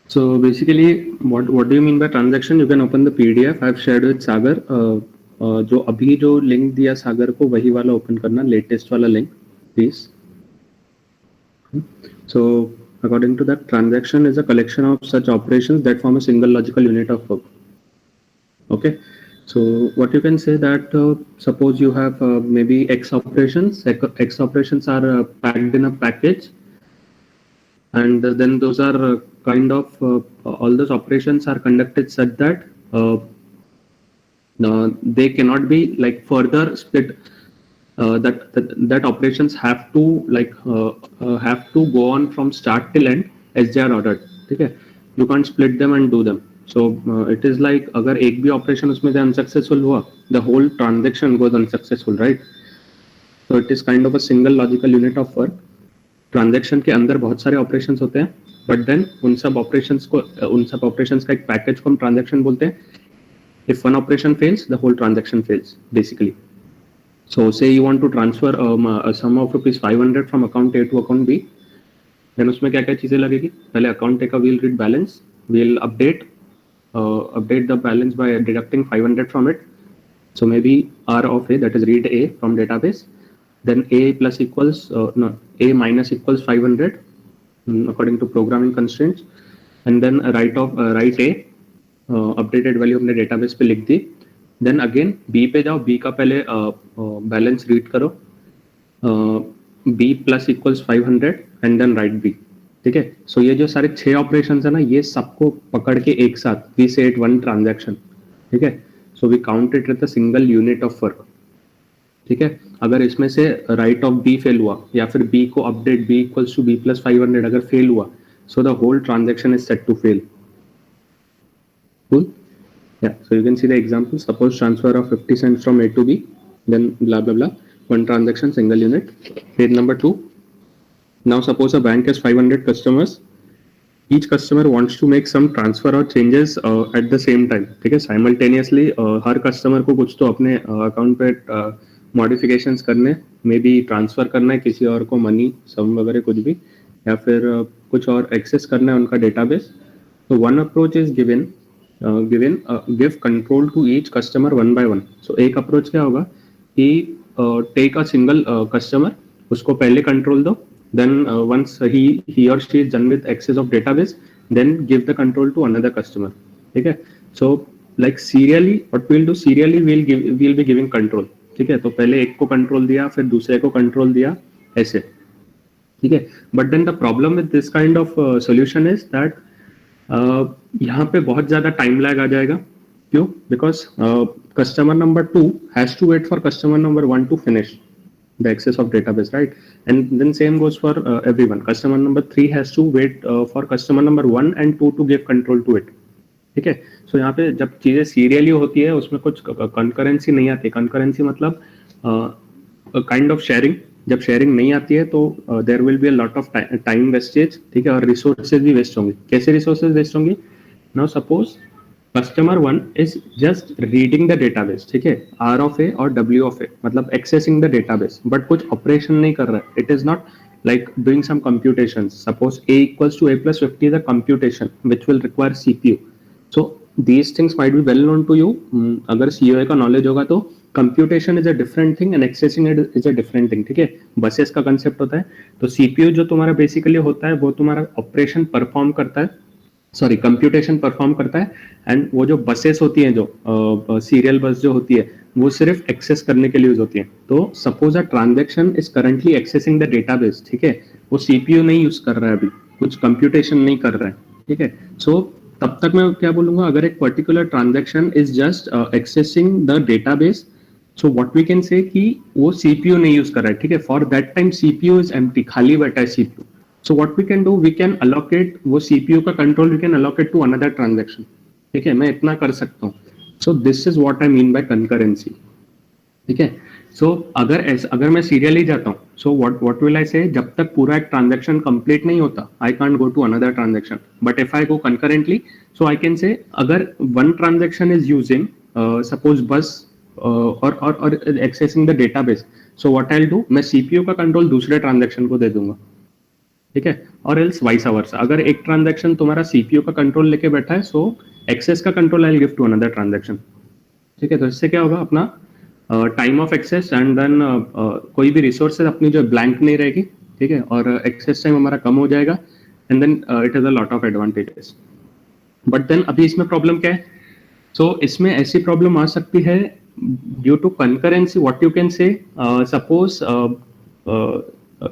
So basically, what do you mean by transaction? You can open the PDF I've shared with Sagar. जो अभी जो link दिया सागर को वही वाला ओपन करना, लेटेस्ट वाला link please. So according to that, transaction is a collection of such operations that form a single logical unit of work. Okay, so what you can say that suppose you have maybe X operations. X operations are packed in a package, and then those are kind of all those operations are conducted such that they cannot be like further split. That operations have to have to go on from start till end as they are ordered. Okay, you can't split them and do them. So it is like अगर एक भी operation उसमें से unsuccessful हुआ, the whole transaction goes unsuccessful, right? So it is kind of a single logical unit of work. Transaction के अंदर बहुत सारे ऑपरेशंस होते हैं, बट देन उन सब ऑपरेशंस का एक पैकेज को हम ट्रांजेक्शन बोलते हैं. If one operation fails, the whole transaction fails basically. So say you want to transfer some of ₹500 from account A to account B, then उसमें क्या क्या चीजें लगेगी. पहले अकाउंट ए का will read balance, will update the balance by deducting 500 from it. So maybe R of A, that is read A from database, then A plus equals A minus equals 500 according to programming constraints, and then write A updated value अपने database पे लिख दी. Then again B पे जाओ, B का पहले balance read करो, B plus equals 500 and then write B. ठीक है. So ये जो सारे 6 ऑपरेशंस है ना, ये सबको पकड़ के एक साथ we say it one transaction. ठीक है. So we count it as a single unit of work. ठीक है. अगर इसमें से राइट ऑफ बी फेल हुआ या फिर बी को update B equals to B plus 500 अगर फेल हुआ, so the whole transaction is set to fail. Cool. Yeah. So you can see the example. Suppose transfer of 50 cents from A to B, then blah blah blah. One transaction, single unit. Page number 2. Now suppose a bank has 500 customers. Each customer wants to make some transfer or changes at the same time. ठीक है. Simultaneously हर customer को कुछ तो अपने account पे modifications करने, may be transfer करना है किसी और को मनी, सम वगैरह कुछ भी, या फिर कुछ और एक्सेस करना है उनका डेटाबेस. तो one approach is given give control to each customer one by one. So एक अप्रोच क्या होगा कि टेक अ सिंगल कस्टमर, उसको पहले कंट्रोल दो, then once he or she is done with access of database, then give the control to another customer. ठीक है. So like serially what we'll do, serially we'll be giving control. ठीक है. तो पहले एक को कंट्रोल दिया, फिर दूसरे को कंट्रोल दिया, ऐसे. ठीक है. But then the problem with this kind of solution is that यहाँ पे बहुत ज्यादा टाइम लैग आ जाएगा. क्यों? Because customer number 2 has to wait for customer number 1 to finish the access of database, right? And then same goes for everyone. Customer number 3 has to wait for customer number 1 and 2 to give control to it. ठीक है. सो यहाँ पे जब चीजें serially होती है उसमें कुछ कंकरेंसी नहीं आती. कंकरेंसी मतलब काइंड ऑफ शेयरिंग. जब शेयरिंग नहीं आती है तो there will be a lot of time wastage. ठीक है. और रिसोर्सेज भी वेस्ट होंगे. कैसे रिसोर्सेज वेस्ट होंगे? Now suppose customer 1 is just reading the database. ठीक है. R of A और W of A मतलब एक्सेसिंग द डेटाबेस, बट कुछ ऑपरेशन नहीं कर रहा है. It is not like doing some computations. Suppose A equals to A plus 50 is a computation which will require CPU. So these things might be well known to you. अगर COA का knowledge होगा तो computation is a different thing and accessing it is a different thing. ठीक है. Buses का concept होता है. तो CPU जो तुम्हारा बेसिकली होता है वो तुम्हारा ऑपरेशन परफॉर्म करता है, सॉरी कंप्यूटेशन परफॉर्म करता है. एंड वो जो बसेस होती हैं, जो सीरियल बस जो होती है, वो सिर्फ एक्सेस करने के लिए यूज होती है. तो suppose a transaction is currently accessing the database. ठीक है. वो सीपीयू नहीं यूज कर रहा है, अभी कुछ कंप्यूटेशन नहीं कर रहा है. ठीक है. सो तब तक मैं क्या बोलूंगा, अगर एक particular transaction is just accessing the database, so what we can say कि वो सीपीयू नहीं यूज कर रहा है. ठीक है. For that time CPU is empty, खाली बैठा है CPU. So what we can do, we can allocate वो CPU का control we can allocate to another transaction. ठीक है. मैं इतना कर सकता हूँ. So this is what I mean by concurrency. ठीक है. So अगर मैं serially जाता हूँ, so what will I say? जब तक पूरा एक transaction complete नहीं होता, I can't go to another transaction. But if I go concurrently, so I can say अगर one transaction is using suppose bus or accessing the database, so what I'll do, मैं CPU का control दूसरे transaction को दे दूंगा. ठीक है, और else vice versa. अगर एक ट्रांजैक्शन तुम्हारा सीपीयू का कंट्रोल लेके बैठा है, सो एक्सेस का control I will give to another transaction. ठीक है, तो इससे क्या होगा, अपना time of access and then कोई भी रिसोर्सेज अपनी जो ब्लैंक नहीं रहेगी, ठीक है, और एक्सेस टाइम हमारा कम हो जाएगा, and then it has a lot of advantages. But then अभी इसमें प्रॉब्लम क्या है? सो इसमें ऐसी प्रॉब्लम आ सकती है due to concurrency. What you can say, suppose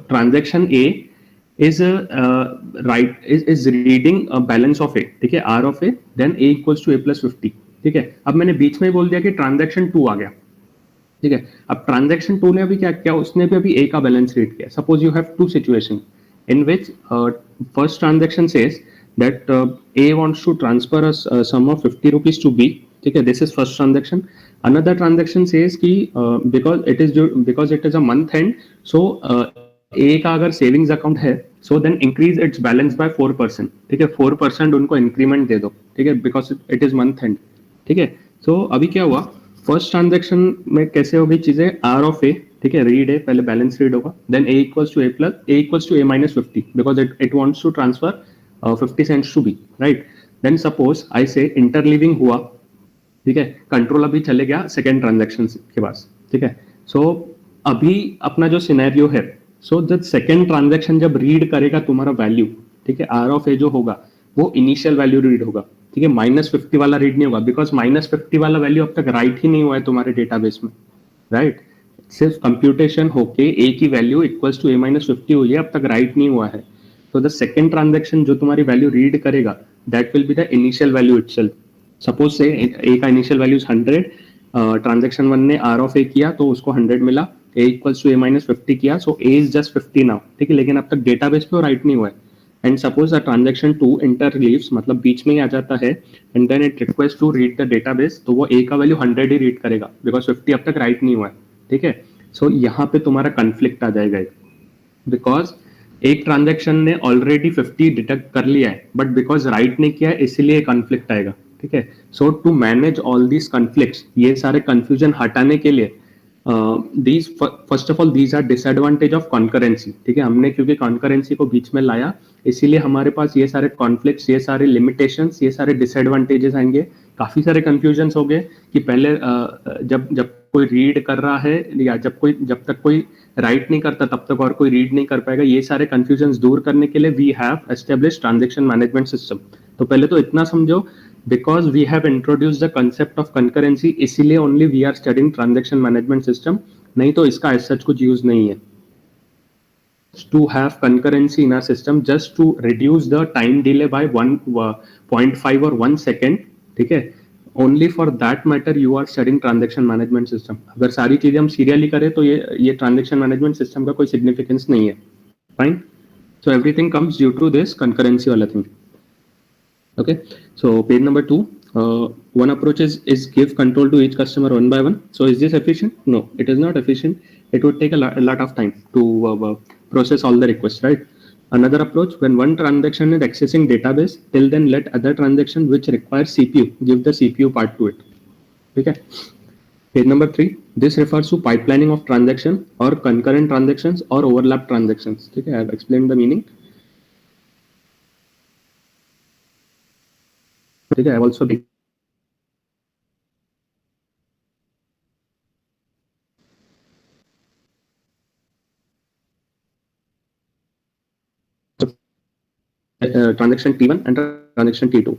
transaction A is right is reading a balance of a, ठीक है, r of a, then a equals to a plus 50। ठीक है, अब मैंने बीच में बोल दिया कि ट्रांजैक्शन 2 आ गया। ठीक है, अब ट्रांजैक्शन 2 ने अभी क्या किया, उसने भी अभी a का बैलेंस रीड किया। Suppose you have two situation in which first transaction says that a wants to transfer a sum of 50 rupees to b। ठीक है, this is first transaction. Another transaction says कि because it is a month end, so A का अगर savings account है, so then increase its balance by 4%। ठीक है, 4% उनको increment दे दो। ठीक है, because it is month and. ठीक है, सो अभी क्या हुआ, फर्स्ट ट्रांजैक्शन में कैसे होगी चीजें, आर ऑफ ए, ठीक है, रीड ए, पहले बैलेंस रीड होगा, then A equals to A minus 50 because it wants to transfer 50 cents to B, right. Then suppose I say interleaving हुआ, ठीक है, कंट्रोल अभी चले गया सेकेंड ट्रांजैक्शन के पास। ठीक है, सो अभी अपना जो सिनेरियो है, सो जब सेकेंड ट्रांजैक्शन जब रीड करेगा तुम्हारा वैल्यू, ठीक है, आर ऑफ ए जो होगा वो इनिशियल वैल्यू रीड होगा। ठीक है, -50 वाला रीड नहीं होगा, बिकॉज -50 वाला वैल्यू अब तक राइट ही नहीं हुआ है तुम्हारे डेटाबेस में, राइट। सिर्फ कंप्यूटेशन होके ए की वैल्यू इक्वल्स टू a-50 हुई है, अब तक राइट नहीं हुआ है। तो द सेकेंड ट्रांजैक्शन जो तुम्हारी वैल्यू रीड करेगा, that will be the initial value itself. Suppose से ए का इनिशियल वैल्यू 100, ट्रांजैक्शन 1 ने आर ऑफ ए किया तो उसको 100 मिला, ए इक्वल्स टू a-50 किया, सो ए इज जस्ट 50 नाउ। ठीक है, लेकिन अब तक डेटाबेस पे राइट नहीं हुआ है। And suppose the transaction 2 interleaves, मतलब बीच में ही आ जाता है, and then it request to read the database, तो वो ए का वैल्यू 100 ही रीड करेगा, बिकॉज 50 अब तक राइट नहीं हुआ है। ठीक है, सो यहाँ पे तुम्हारा कन्फ्लिक्ट आ जाएगा, बिकॉज एक ट्रांजैक्शन ने ऑलरेडी 50 डिटेक्ट कर लिया है, बट बिकॉज राइट नहीं किया है, इसीलिए कन्फ्लिक्ट आएगा। ठीक है, so to manage all these conflicts, ये सारे कंफ्यूजन हटाने के लिए, these first of all these are disadvantage of concurrency। ठीक है, हमने क्योंकि concurrency को बीच में लाया, इसीलिए हमारे पास ये सारे conflicts, ये सारे limitations, ये सारे disadvantages आएंगे। काफी सारे confusions हो गए कि पहले जब कोई रीड कर रहा है, या जब तक कोई राइट नहीं करता तब तक और कोई रीड नहीं कर पाएगा। ये सारे confusions दूर करने के लिए we have established transaction management system। तो पहले तो इतना समझो, because we have introduced the concept of concurrency, इसीलिए only we are studying transaction management system, नहीं तो इसका as such कुछ यूज नहीं है। To have concurrency in our system just to reduce the time delay by 1.5 or 1 second, ठीक है, only for that matter you are studying transaction management system। अगर सारी चीजें हम सीरियली करें तो ये transaction management system का कोई significance नहीं है। Fine, so everything comes due to this concurrency वाला thing। Okay, so page number 2, one approach is give control to each customer one by one। So is this efficient? No, it is not efficient. It would take a lot of time to process all the requests, right? Another approach, when one transaction is accessing database, till then let other transaction which require CPU give the CPU part to it। Okay, page number 3, this refers to pipelining of transaction or concurrent transactions or overlap transactions। Okay, I have explained the meaning। I have also been transaction T1 and transaction T2।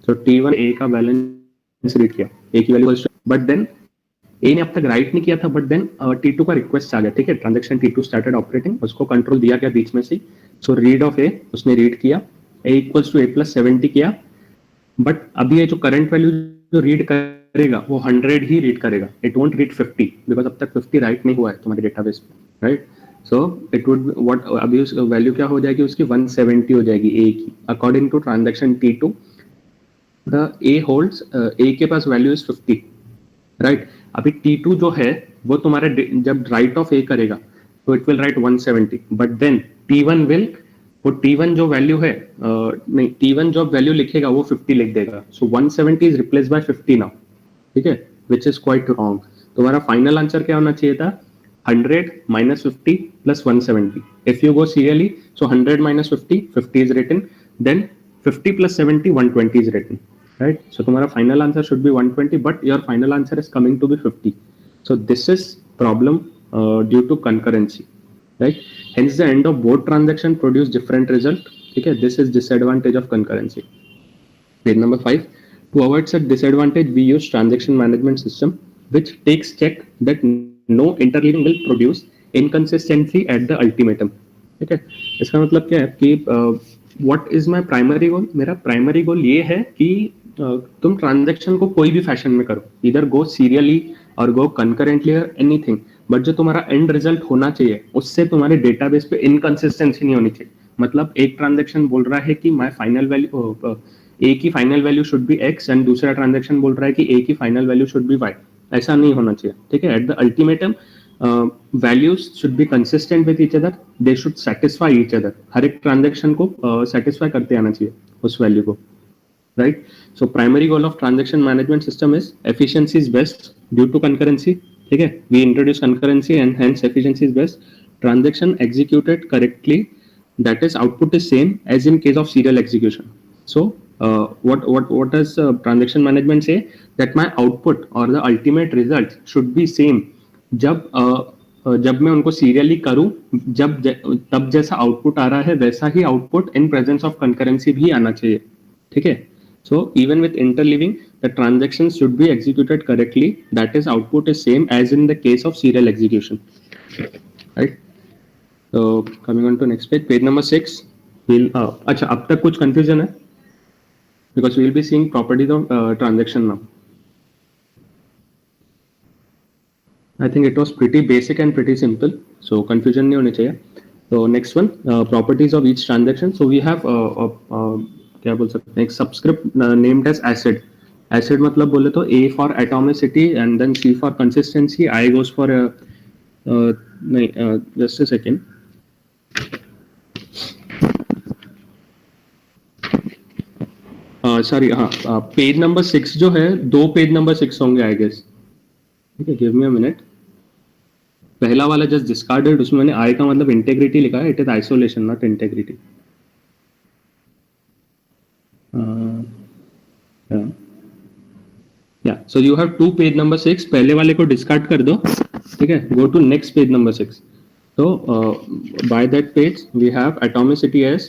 So T1 A का balance read किया, A की value, but then A ने अब तक right नहीं किया था, but then T2 का रिक्वेस्ट आ गया। ठीक है, ट्रांजैक्शन T2 स्टार्टेड ऑपरेटिंग, उसको कंट्रोल दिया गया बीच में से। सो रीड ऑफ A उसने रीड किया, A इक्वल्स टू A+70 किया, बट अभी ये जो करंट वैल्यू जो रीड करेगा वो 100 ही रीड करेगा, इट वोंट रीड 50 बिकॉज अब तक 50 राइट नहीं हुआ है तुम्हारे डेटाबेस में, right. So it would what, अभी उस वैल्यू क्या हो जाएगी उसकी, 170 हो जाएगी A की, according to transaction T2 the A holds, A के पास वैल्यू इज 50, राइट। अभी T2 जो है वो तुम्हारे जब राइट ऑफ A करेगा तो it will write 170, but then T1 will, वो T1 जो वैल्यू है, नहीं, T1 जो वैल्यू लिखेगा वो 50 लिख देगा। सो 170 इज रिप्लेस बाय 50 नाउ। ठीक है, विच इज क्वाइट रॉन्ग। तुम्हारा फाइनल आंसर क्या होना चाहिए था, 100 minus 50 plus 170. If you go serially, so 100 minus 50, 50 is written, then 50 plus 70, 120 is written, right? So तुम्हारा final answer should be 120, but your final answer is coming to be 50. So this is problem due to concurrency, right? Hence the end of both transaction produce different result. Okay, this is disadvantage of concurrency. Page number 5. To avoid such disadvantage, we use transaction management system, which takes check that no interleaving will produce inconsistency at the ultimatum. ठीक है, इसका मतलब क्या है कि what is my primary गोल? मेरा primary goal ये है कि तुम ट्रांजैक्शन को कोई भी फैशन में करो, इधर गो सीरियली और गो कंकरेंटली और एनीथिंग, बट जो तुम्हारा एंड रिजल्ट होना चाहिए उससे तुम्हारे डेटाबेस पे इनकंसिस्टेंसी नहीं होनी चाहिए. मतलब एक ट्रांजैक्शन बोल रहा है कि माय फाइनल वैल्यू ए की final value should be X and दूसरा ट्रांजैक्शन बोल रहा है कि ए की final value should be Y. ऐसा नहीं होना चाहिए. ठीक है, at the ultimatum values should be consistent with each other, they should satisfy each other. हर एक ट्रांजैक्शन को सेटिस्फाई करते आना चाहिए उस वैल्यू को, right? So primary goal of transaction management system is efficiency is best due to concurrency. ठीक है, we introduce concurrency and hence efficiency is best. Transaction executed correctly, that is output is same as in case of serial execution. So what does transaction management say? That my output or the ultimate result should be same जब मैं उनको serially करूं, तब जैसा output आ रहा है वैसा ही output in presence of concurrency भी आना चाहिए. ठीक है, so even with interleaving the transaction should be executed correctly, that is output is same as in the case of serial execution, right? So coming on to next page, page number 6. We'll अच्छा, अब तक कुछ confusion है? Because we will be seeing properties of transaction now. I think it was pretty basic and pretty simple, so confusion नहीं होनी चाहिए. So next one, properties of each transaction. So we have क्या बोल सकते हैं, एक subscript named as ACID. ACID मतलब बोले तो A for atomicity and then C for consistency, I goes for नहीं, just a second. सॉरी, हाँ, पेज नंबर 6 जो है, 2 पेज नंबर 6 होंगे आई गेस. ठीक है, गिव मी अ मिनट. पहला वाला जस्ट डिस्कार्डेड, उसमें मैंने आई का मतलब इंटेग्रिटी लिखा है. It is isolation not integrity. या so you have 2 page number 6. पहले वाले को डिस्कार्ड कर दो. ठीक है, go to next page number 6. So by that page we have atomicity as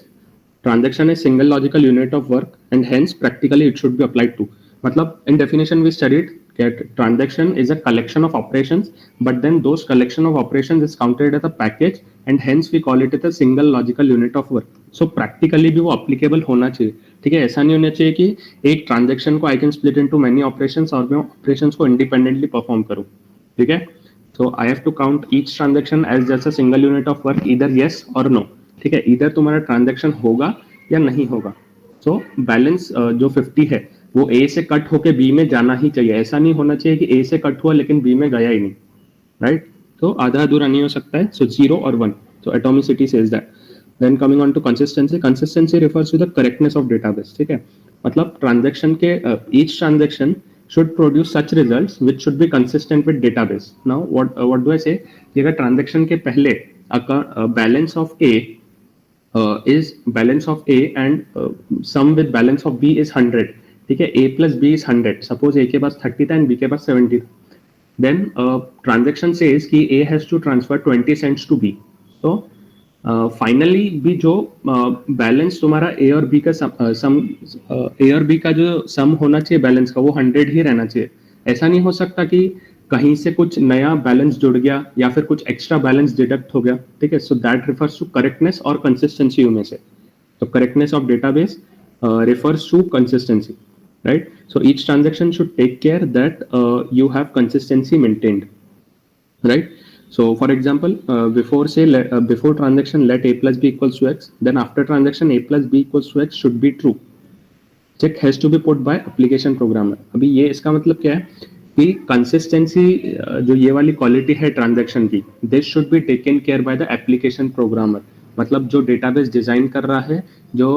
transaction is single logical unit of work and hence practically it should be applied to. मतलब in definition we studied that transaction is a collection of operations, but then those collection of operations is counted as a package and hence we call it as a single logical unit of work. So practically भी वो applicable होना चाहिए. ठीक है, ऐसा नहीं होना चाहिए कि एक transaction को I can split into many operations और मैं operations को independently perform करूँ. ठीक है, so I have to count each transaction as just a single unit of work, either yes or no. ठीक है, इधर तुम्हारा ट्रांजैक्शन होगा या नहीं होगा. सो बैलेंस जो 50 है वो A से कट होके B में जाना ही चाहिए. ऐसा नहीं होना चाहिए कि A से कट हुआ लेकिन B में गया ही नहीं, राइट? तो आधा अधूरा नहीं हो सकता है. सो 0 और 1. So atomicity says that. Then coming on to consistency. Consistency refers to the correctness of database. ठीक है, मतलब ट्रांजैक्शन के each transaction should produce such results which should be consistent with database. Now what do I say? कि अगर transaction के पहले balance of A is balance of A and sum with balance of B is 100. ठीक है, A plus B is 100. Suppose A के पास 30 था and B के पास 70 था. Then transaction says कि A has to transfer 20 cents to B. So finally भी जो balance तुम्हारा ए और बी का सम ए और बी का जो सम होना चाहिए बैलेंस का वो 100 ही रहना चाहिए. ऐसा नहीं हो सकता कि कहीं से कुछ नया बैलेंस जुड़ गया या फिर कुछ एक्स्ट्रा बैलेंस डिडक्ट हो गया. ठीक है, so that refers to correctness और कंसिस्टेंसी में से. तो correctness of database refers to consistency, right? So each transaction should take care that you have consistency maintained, right? So for example, before transaction let A plus B equals to X, then after transaction A plus B equals to X should be true. Check has to be put by application programmer. अभी ये इसका मतलब क्या है कि consistency जो ये वाली क्वालिटी है ट्रांजैक्शन की, this should be taken care by the application programmer. मतलब जो डेटाबेस डिजाइन कर रहा है, जो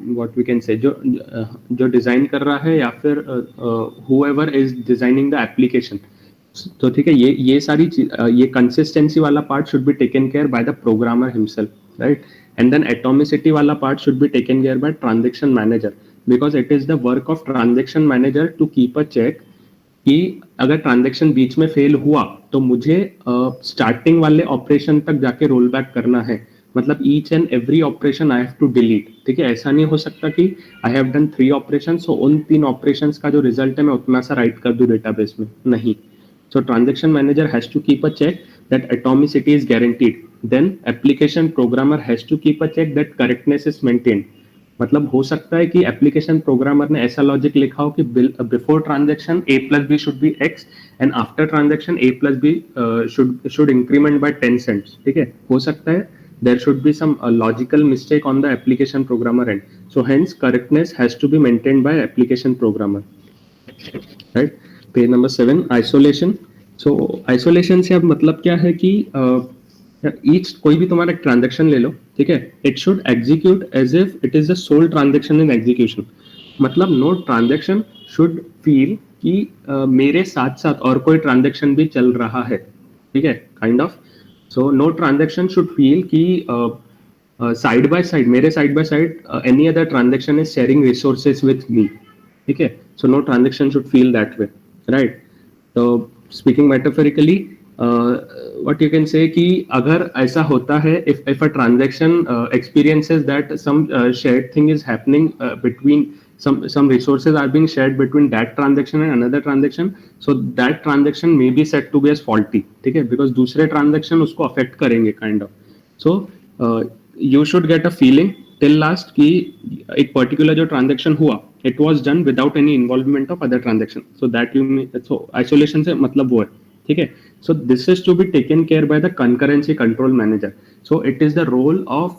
व्हाट वी कैन से जो डिजाइन कर रहा है या फिर whoever is designing the application. तो ठीक है, ये सारी ये कंसिस्टेंसी वाला part should be taken care by the programmer himself, right? And then atomicity वाला part should be taken care by transaction manager, because it is the work of transaction manager to keep a check कि अगर transaction बीच में fail हुआ तो मुझे starting वाले operation तक जाके रोल बैक करना है, मतलब each and every operation I have to delete, ठीक है? ऐसा नहीं हो सकता कि आई हैव डन 3 ऑपरेशन, सो उन 3 ऑपरेशन का जो रिजल्ट है मैं उतना सा राइट कर दूं डेटाबेस में, नहीं. So transaction manager has to keep a check that atomicity is guaranteed. Then application programmer has to keep a check that correctness is maintained. मतलब हो सकता है कि एप्लीकेशन प्रोग्रामर ने ऐसा लॉजिक लिखा हो कि before transaction a plus b should be x and after transaction a plus b should increment by 10 cents, ठीक है? हो सकता है there should be some logical mistake on the application programmer end. So hence correctness has to be maintained by application programmer, right? Page number 7, isolation. So isolation से अब मतलब क्या है कि ईच कोई भी तुम्हारा ट्रांजैक्शन ले लो, ठीक है, it should execute as if it is the sole transaction in execution. मतलब नो ट्रांजैक्शन शुड फील कि मेरे साथ साथ और कोई ट्रांजैक्शन भी चल रहा है, ठीक है, kind of. So no transaction should feel कि साइड बाय साइड, मेरे side by side any other transaction is sharing resources with me, ठीक है? So no transaction should feel that way, right? So speaking metaphorically, what you can say कि अगर ऐसा होता है, if a transaction experiences that some shared thing is happening between some resources are being shared between that transaction and another transaction, so that transaction may be said to be as faulty, ठीक है? Because दूसरे transaction उसको affect करेंगे kind of. So you should get a feeling till last कि एक particular जो transaction हुआ, it was done without any involvement of other transaction. So that you may, so isolation से मतलब वो है, ठीक है? So this is to be taken care by the concurrency control manager. So it is the role of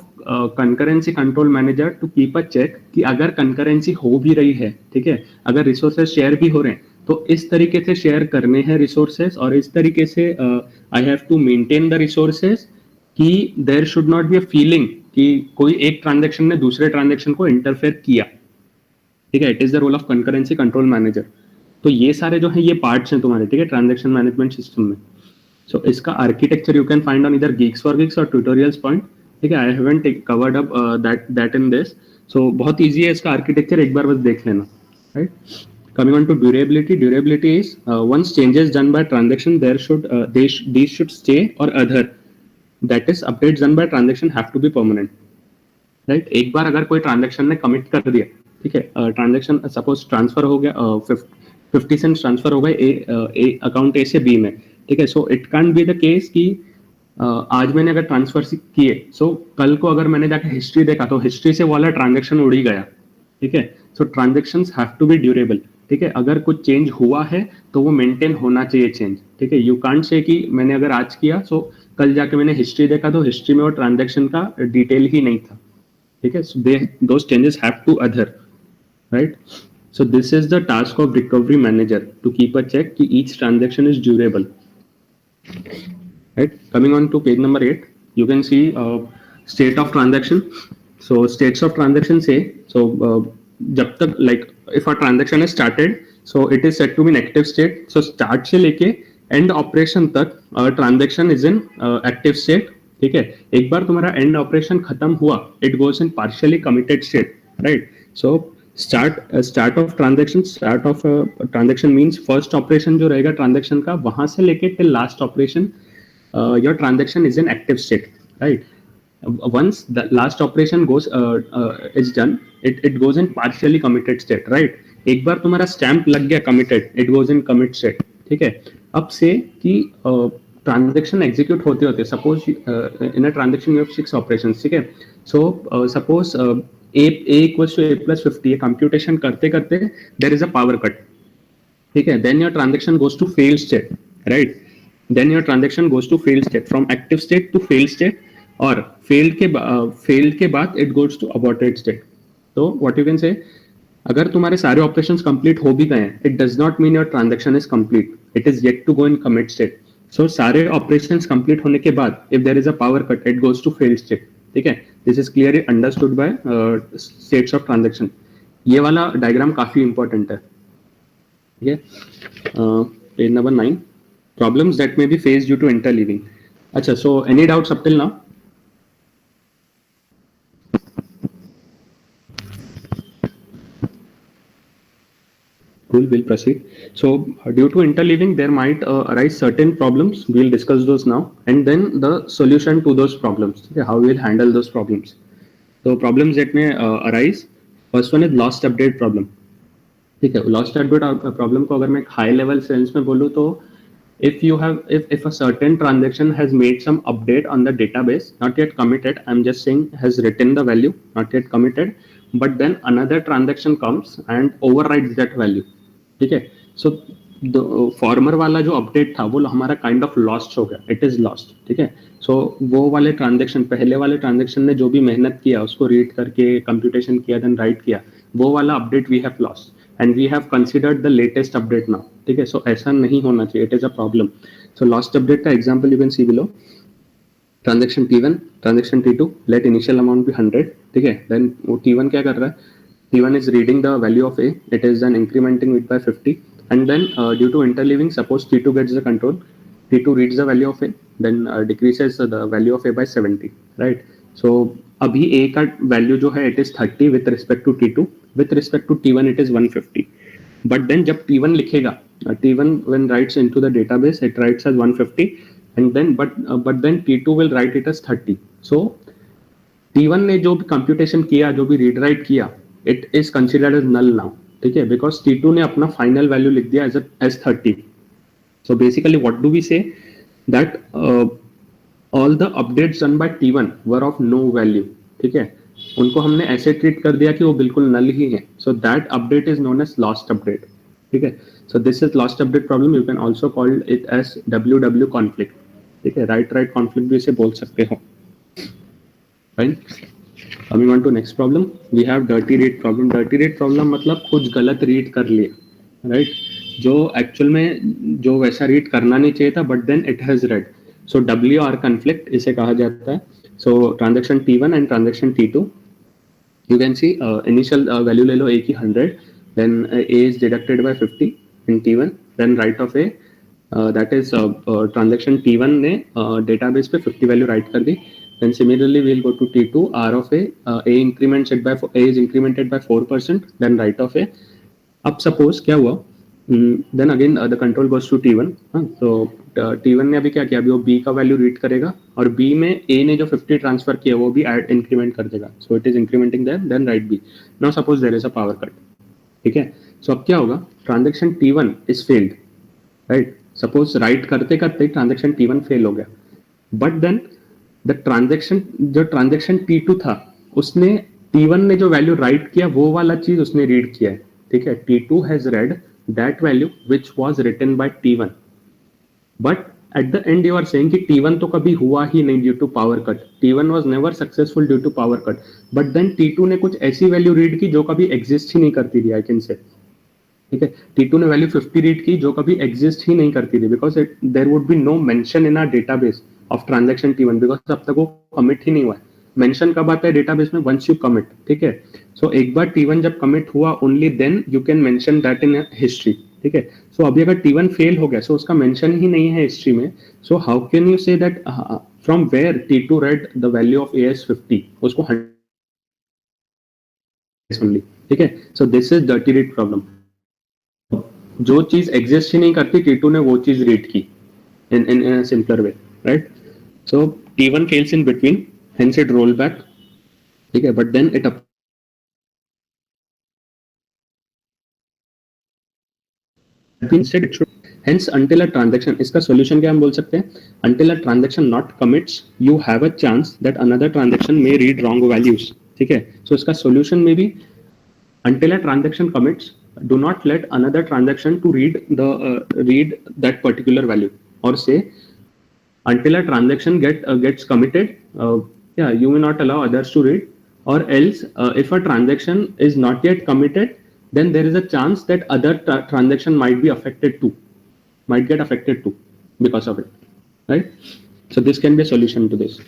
concurrency control manager to keep a check कि अगर concurrency हो भी रही है, ठीक है, अगर resources share भी हो रहे हैं, तो इस तरीके से share करने हैं resources और इस तरीके से I have to maintain the resources कि there should not be a feeling कि कोई एक ट्रांजेक्शन ने दूसरे ट्रांजेक्शन को इंटरफेयर किया, ठीक है? It is the role of concurrency control manager. तो ये सारे जो है ये पार्ट्स हैं तुम्हारे, ठीक है, ट्रांजैक्शन मैनेजमेंट सिस्टम में. सो इसका architecture you can find on इधर Geeks for Geeks और ट्यूटोरियल्स पॉइंट, ठीक है? I haven't covered up that in this. So बहुत इजी है इसका आर्किटेक्चर, एक बार बस देख लेना, right? Coming on to durability, durability is once changes done by transaction, there should these should stay or other, that is updates done by transaction have to be permanent, right? एक बार अगर कोई transaction ने commit कर दिया, ठीक है, transaction suppose transfer हो गया, 50 सेंट ट्रांसफर हो गए ए अकाउंट ए से बी में, ठीक है? So it can't be the case कि आज मैंने अगर ट्रांसफर किए, सो कल को अगर मैंने जाकर हिस्ट्री देखा तो हिस्ट्री से वाला ट्रांजेक्शन उड़ ही गया, ठीक है? So transactions have to be durable, ठीक है? अगर कुछ चेंज हुआ है तो वो मेंटेन होना चाहिए चेंज, ठीक है? यू कांट से कि मैंने अगर आज किया सो कल जाके मैंने हिस्ट्री देखा तो हिस्ट्री में वो ट्रांजेक्शन का डिटेल ही नहीं था, ठीक है? So those changes have to other, right? So this is the task of recovery manager to keep a check कि each transaction is durable, right? Coming on to page number 8, you can see state of transaction. So states of transaction say, so जब तक like if a transaction is started, so it is said to be in active state. So start से लेके end operation तक transaction is in active state, ठीक है? एक बार तुम्हारा end operation खत्म हुआ, it goes in partially committed state, right? So start of transaction means first operation जो रहेगा transaction का, वहां से लेके till last operation your transaction is in active state, right? Once the last operation goes is done, it goes in partially committed state, right? एक बार तुम्हारा stamp लग गया committed, it goes in commit state, ठीक है? अब से कि transaction execute होते होते, suppose in a transaction you have 6 operations, ठीक है? So suppose a equals to a plus 50, ये कंप्यूटेशन करते करते there is a power cut, ठीक है? Then your transaction goes to failed state, right? Then your transaction goes to failed state, from active state to failed state, और failed के बाद it goes to aborted state. तो what you can say, अगर तुम्हारे सारे operations complete हो भी गए हैं, it does not mean your transaction is complete, it is yet to go in commit state. So सारे ऑपरेशंस कंप्लीट होने के बाद if there is a power cut, it goes to failed state, ठीक है? This is clearly understood by states of transaction. ये वाला diagram काफी important है, ठीक है? Page number 9, problems that may be faced due to interleaving. Acha, so any doubts up till now? Cool, we'll proceed. So due to interleaving, there might arise certain problems. We'll discuss those now, and then the solution to those problems. Okay, how we'll handle those problems. So problems that may arise. First one is lost update problem. ठीक है, lost update problem को अगर मैं high level sense में बोलूँ तो if you have if a certain transaction has made some update on the database, not yet committed, I'm just saying has written the value, not yet committed, but then another transaction comes and overrides that value. ठीक है, so the former वाला जो update था वो हमारा kind of lost हो गया, it is lost. ठीक है, so वो वाले transaction, पहले वाले transaction ने जो भी मेहनत किया उसको read करके computation किया then write किया, वो वाला update we have lost and we have considered the latest update now. ठीक है, so ऐसा नहीं होना चाहिए, it is a problem. So lost update का example you can see below. Transaction T1, transaction T2, let initial amount be 100. ठीक है, then वो T1 क्या कर रहा है? T1 is reading the value of A, it is then incrementing it by 50, and then due to interleaving, suppose T2 gets the control, T2 reads the value of A, then decreases the value of A by 70, right? So अभी A का value जो है it is 30 with respect to T2, with respect to T1 it is 150, but then जब T1 लिखेगा, T1 when writes into the database it writes as 150, and then but then T2 will write it as 30. So T1 ने जो भी computation किया, जो भी read write किया, it is considered as null now. ठीक है, because T2 ने अपना final value लिख दिया as 30. So basically what do we say? That all the updates done by T1 were of no value. ठीक है, उनको हमने ऐसे treat कर दिया कि वो बिल्कुल null ही है. So that update is known as lost update. ठीक है, so this is lost update problem. You can also call it as WW conflict. ठीक है, right conflict भी इसे बोल सकते हो. Right? Coming on to next problem, we have dirty read problem. Dirty read problem मतलब कुछ गलत read कर लिया, right? जो actual में जो वैसा read करना नहीं चाहिए था, but then it has read. So WR conflict इसे कहा जाता है. So transaction T1 and transaction T2, you can see initial value ले लो A की 100, then A is deducted by 50 in T1, then right of A, that is transaction T1 ने database पे 50 value write कर दी. Then similarly we'll go to T2, R of A, A increments it by A is incremented by 4%, then right of A. अब suppose क्या हुआ, then again the control goes to T1. So T1 ने अभी क्या किया, अभी वो B का value read करेगा और B में A ने जो 50 transfer किया वो भी add increment कर देगा. So it is incrementing there, then write B. Now suppose there is a power cut. ठीक है, so अब क्या होगा, transaction T1 is failed, right? Suppose write करते करते transaction T1 fail हो गया, but then द ट्रांजेक्शन जो ट्रांजेक्शन T2 था उसने T1 ने जो वैल्यू राइट किया वो वाला चीज उसने रीड किया है. ठीक है, T2 has read that value which was written by T1, but at the end you are saying कि T1 तो कभी हुआ ही नहीं due to power cut. T1 was never successful due to power cut, but then T2 ने कुछ ऐसी value read की जो कभी एग्जिस्ट ही नहीं करती थी, आई कैन से. ठीक है, T2 ने वैल्यू 50 रीड की जो कभी एग्जिस्ट ही नहीं करती थी, because there would be no mention in our database of transaction T1, because अब तक वो कमिट ही नहीं हुआ है. मेंशन कब आता है डेटाबेस में, वंस यू कमिट. ठीक है, सो एक बार T1 जब कमिट हुआ only then you can mention that in history. ठीक है, सो अभी अगर T1 फेल हो गया, सो उसका मेंशन ही नहीं है हिस्ट्री में, so how can you say that from where T2 read the value of A as 50, उसको 100 ओनली. ठीक है, so this is dirty read problem. जो चीज एग्जिस्ट ही नहीं करती T2 ने वो चीज रीड की in a simpler way, right? So T1 fails in between, hence it roll back. Okay, but then it instead it should, hence until a transaction, इसका solution क्या हम बोल सकते हैं, until a transaction not commits you have a chance that another transaction may read wrong values. ठीक है, so इसका solution में भी until a transaction commits do not let another transaction to read that particular value, or say until a transaction gets committed, you may not allow others to read, or else if a transaction is not yet committed, then there is a chance that other transaction might get affected too because of it, right? So this can be a solution to this.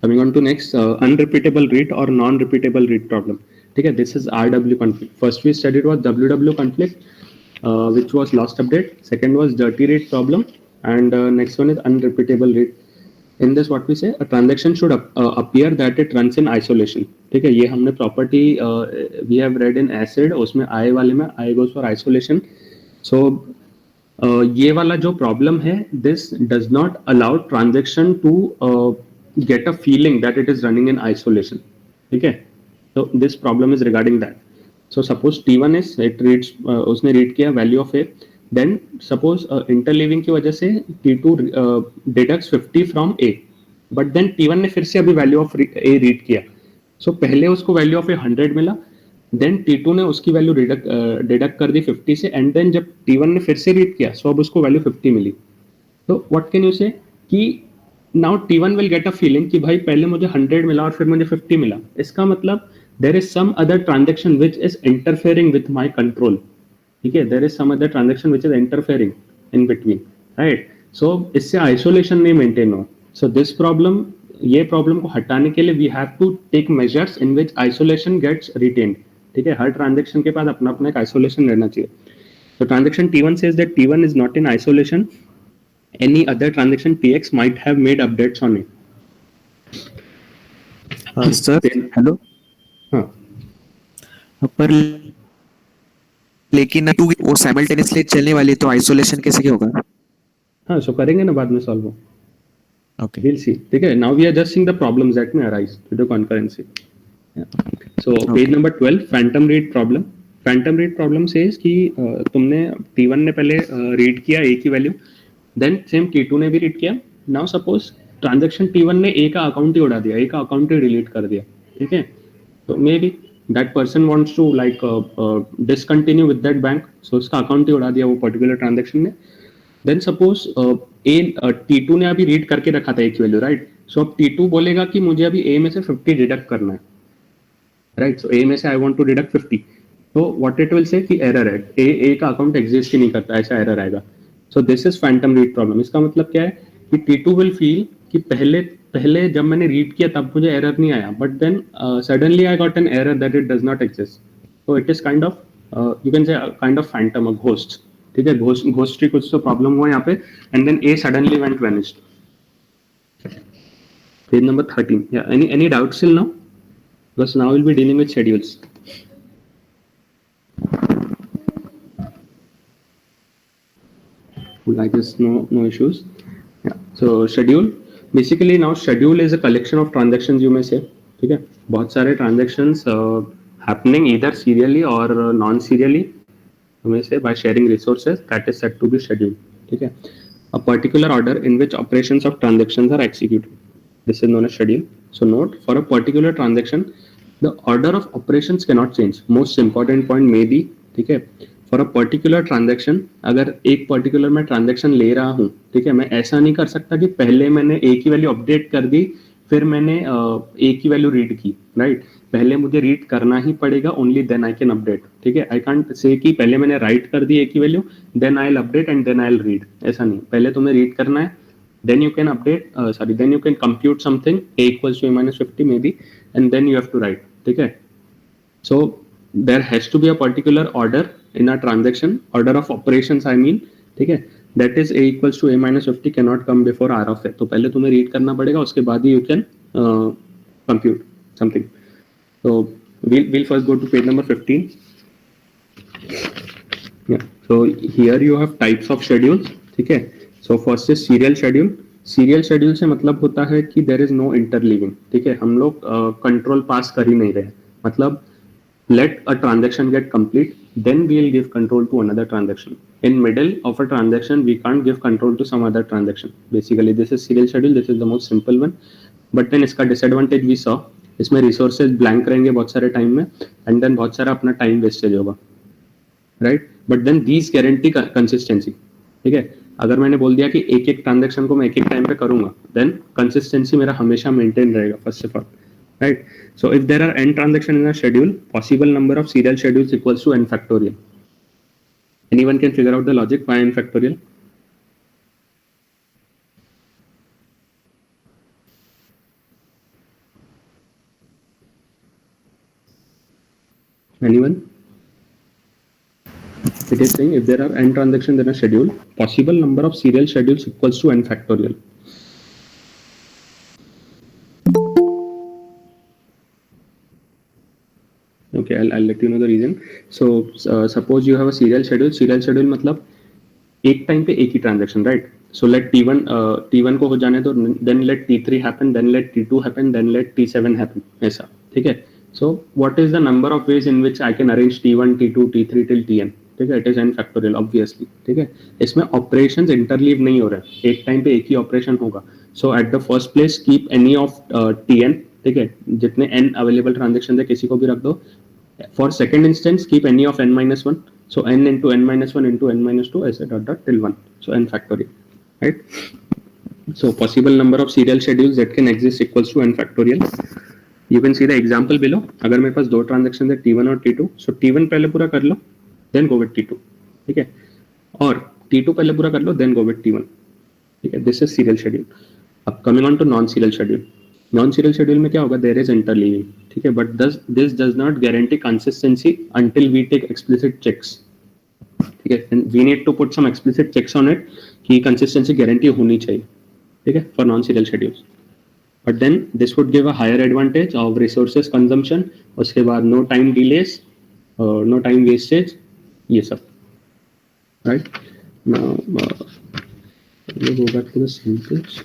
Coming on to next, unrepeatable read or non-repeatable read problem. Okay, this is RW conflict. First we studied was WW conflict, which was lost update. Second was dirty read problem. and next one is unrepeatable read. In this what we say, a transaction should appear that it runs in isolation. ठीक है, ये हमने property we have read in ACID, उसमें I वाले में I goes for isolation. So ये वाला जो प्रॉब्लम है, this does not allow transaction to get a feeling that it is running in isolation. ठीक है, तो this problem is regarding that. So suppose T1 is it reads, उसने read किया value of A, then suppose interleaving की वजह से T2 deducts 50 from A, but then T1 ने फिर से अभी वैल्यू ऑफ ए रीड किया. सो पहले उसको वैल्यू ऑफ ए 100 मिला, देन T2 ने उसकी वैल्यू डिडक्ट कर दी 50 से, एंड देन जब T1 ने फिर से रीड किया, सो अब उसको वैल्यू 50 मिली. तो व्हाट कैन यू से कि now T1 will get a feeling कि भाई पहले मुझे 100 मिला और फिर मुझे 50 मिला. इसका मतलब there is some other transaction which is interfering with my control. ठीक है, there is some other transaction which is interfering in between, right. So इससे आइसोलेशन नहीं मेंटेन हो. सो दिस प्रॉब्लम, ये प्रॉब्लम को हटाने के लिए we have to take measures in which isolation gets retained. ठीक है, हर ट्रांजेक्शन के पास अपना अपना एक आइसोलेशन रहना चाहिए. तो transaction T1 says that T1 is not in isolation. Any other transaction TX might have made updates on it. Sir hello. हाँ पर लेकिन टू वो साइमल्टेनियसली चलने वाली, तो आइसोलेशन कैसे क्या होगा? हाँ, सो करेंगे ना बाद में सॉल्व हो. ओके. We'll see. ठीक है, now we are just seeing the problems that may arise due to concurrency. So page number 12, phantom read problem. Phantom read problem says कि तुमने T1 ने पहले रीड किया A की वैल्यू, देन सेम T2 ने भी रीड किया. Now suppose transaction T1 ने A का अकाउंट ही उड़ा दिया, A का अकाउंट ही डिलीट कर दिया. ठीक है, तो maybe that person wants to like discontinue with that bank, so उसका अकाउंट ही उड़ा दिया वो पर्टिकुलर ट्रांजेक्शन में. देन सपोज T2 ने अभी रीड करके रखा था A की वैल्यू, राइट. सो अब T2 बोलेगा कि मुझे अभी A में से 50 डिडक्ट करना है, राइट. सो A में से आई वांट टू डिडक्ट 50. तो व्हाट इट विल से कि एरर है, ए का अकाउंट एग्जिस्ट ही नहीं करता, ऐसा एरर आएगा. सो this is Phantom read problem. इसका मतलब क्या है कि T2 विल फील कि पहले पहले जब मैंने रीड किया तब मुझे एरर नहीं आया, but then suddenly I got an error that it does not exist. So it is kind of, you can say kind of phantom, a ghost. ठीक है, घोस्ट की कुछ तो प्रॉब्लम हुआ यहाँ पे, and then A suddenly went vanished. Page number 13. Yeah, any doubts till now? Because now we'll be dealing with schedules. Like this, no issues. Yeah. So schedule, basically now schedule is a collection of transactions, you may say. ठीक है, बहुत सारे transactions happening either serially or non serially, you may say, by sharing resources, that is said to be schedule. ठीक है, a particular order in which operations of transactions are executed, this is known as schedule. So note, for a particular transaction the order of operations cannot change. Most important point may be, ठीक है, for a particular transaction, अगर एक particular मैं transaction ले रहा हूँ, ठीक है, मैं ऐसा नहीं कर सकता कि पहले मैंने ए की वैल्यू अपडेट कर दी फिर मैंने ए की वैल्यू रीड की, राइट. पहले मुझे रीड करना ही पड़ेगा, only then I can update. ठीक है, आई कांट से कि पहले मैंने राइट कर दी ए की value, then I will update and then I will read. ऐसा नहीं, पहले तुम्हें रीड करना है, then you can update, then you can compute something a equals to a minus 50 maybe, and then you have to write. ठीक है, so there has to be a particular order in a transaction, order of operations I mean. ठीक है, that is a equals to a minus 50 cannot come before r of a. तो पहले तुम्हें read करना पड़ेगा, उसके बाद ही you can compute something. So we'll first go to page number 15. Yeah, so here you have types of schedules. ठीक है, so first is serial schedule. Serial schedule से मतलब होता है कि देर इज नो इंटरलीविंग. ठीक है, हम लोग कंट्रोल पास कर ही नहीं रहे. मतलब let a transaction get complete, then we will give control to another transaction. In middle of a transaction we can't give control to some other transaction. Basically this is serial schedule, this is the most simple one. But then इसका disadvantage we saw, इसमें resources blank रहेंगे बहुत सारे time में, and then बहुत सारा अपना time wastage होगा, right. But then these guarantee consistency. ठीक है, अगर मैंने बोल दिया कि एक एक ट्रांजेक्शन को मैं एक एक टाइम पे करूंगा, देन कंसिस्टेंसी मेरा हमेशा मेंटेन रहेगा, first of all, right. So if there are n transactions in a schedule, possible number of serial schedules equals to n factorial. Anyone can figure out the logic why n factorial? Anyone? It is saying if there are n transactions in a schedule, possible number of serial schedules equals to n factorial. Okay, I'll let you know the reason. So suppose you have a serial schedule. Serial schedule मतलब एक time पे एक ही transaction, right? So let T1 को हो जाने दो, then let T3 happen, then let T2 happen, then let T7 happen, ऐसा, ठीक है? So what is the number of ways in which I can arrange T1, T2, T3 till Tn, ठीक है? It is n factorial obviously, ठीक है? इसमें operations interleave नहीं हो रहे, एक टाइम पे एक ही ऑपरेशन होगा. So at the first place keep any of Tn, ठीक है? जितने n अवेलेबल ट्रांजेक्शन है किसी को भी रख दो. For second instance, keep any of n minus 1. So n into n minus 1 into n minus 2, ऐसे dot dot till 1. So n factorial, right? So possible number of serial schedules that can exist equals to n factorial. You can see the example below. अगर मेरे पास दो transaction है T1 और T2, so T1 पहले पूरा कर लो, then go with T2, ठीक है? और T2 पहले पूरा कर लो, then go with T1, ठीक है? This is serial schedule. अब coming on to non-serial schedule. Non-serial schedule में क्या होगा? There is interleaving, ठीक है? But this does not guarantee consistency until we take explicit checks, ठीक है? And we need to put some explicit checks on it कि consistency guarantee होनी चाहिए, ठीक है? For non-serial schedules. But then this would give a higher advantage of resources consumption. उसके बाद no time delays, no time wastage, ये सब, right? Now we'll go back to the same page.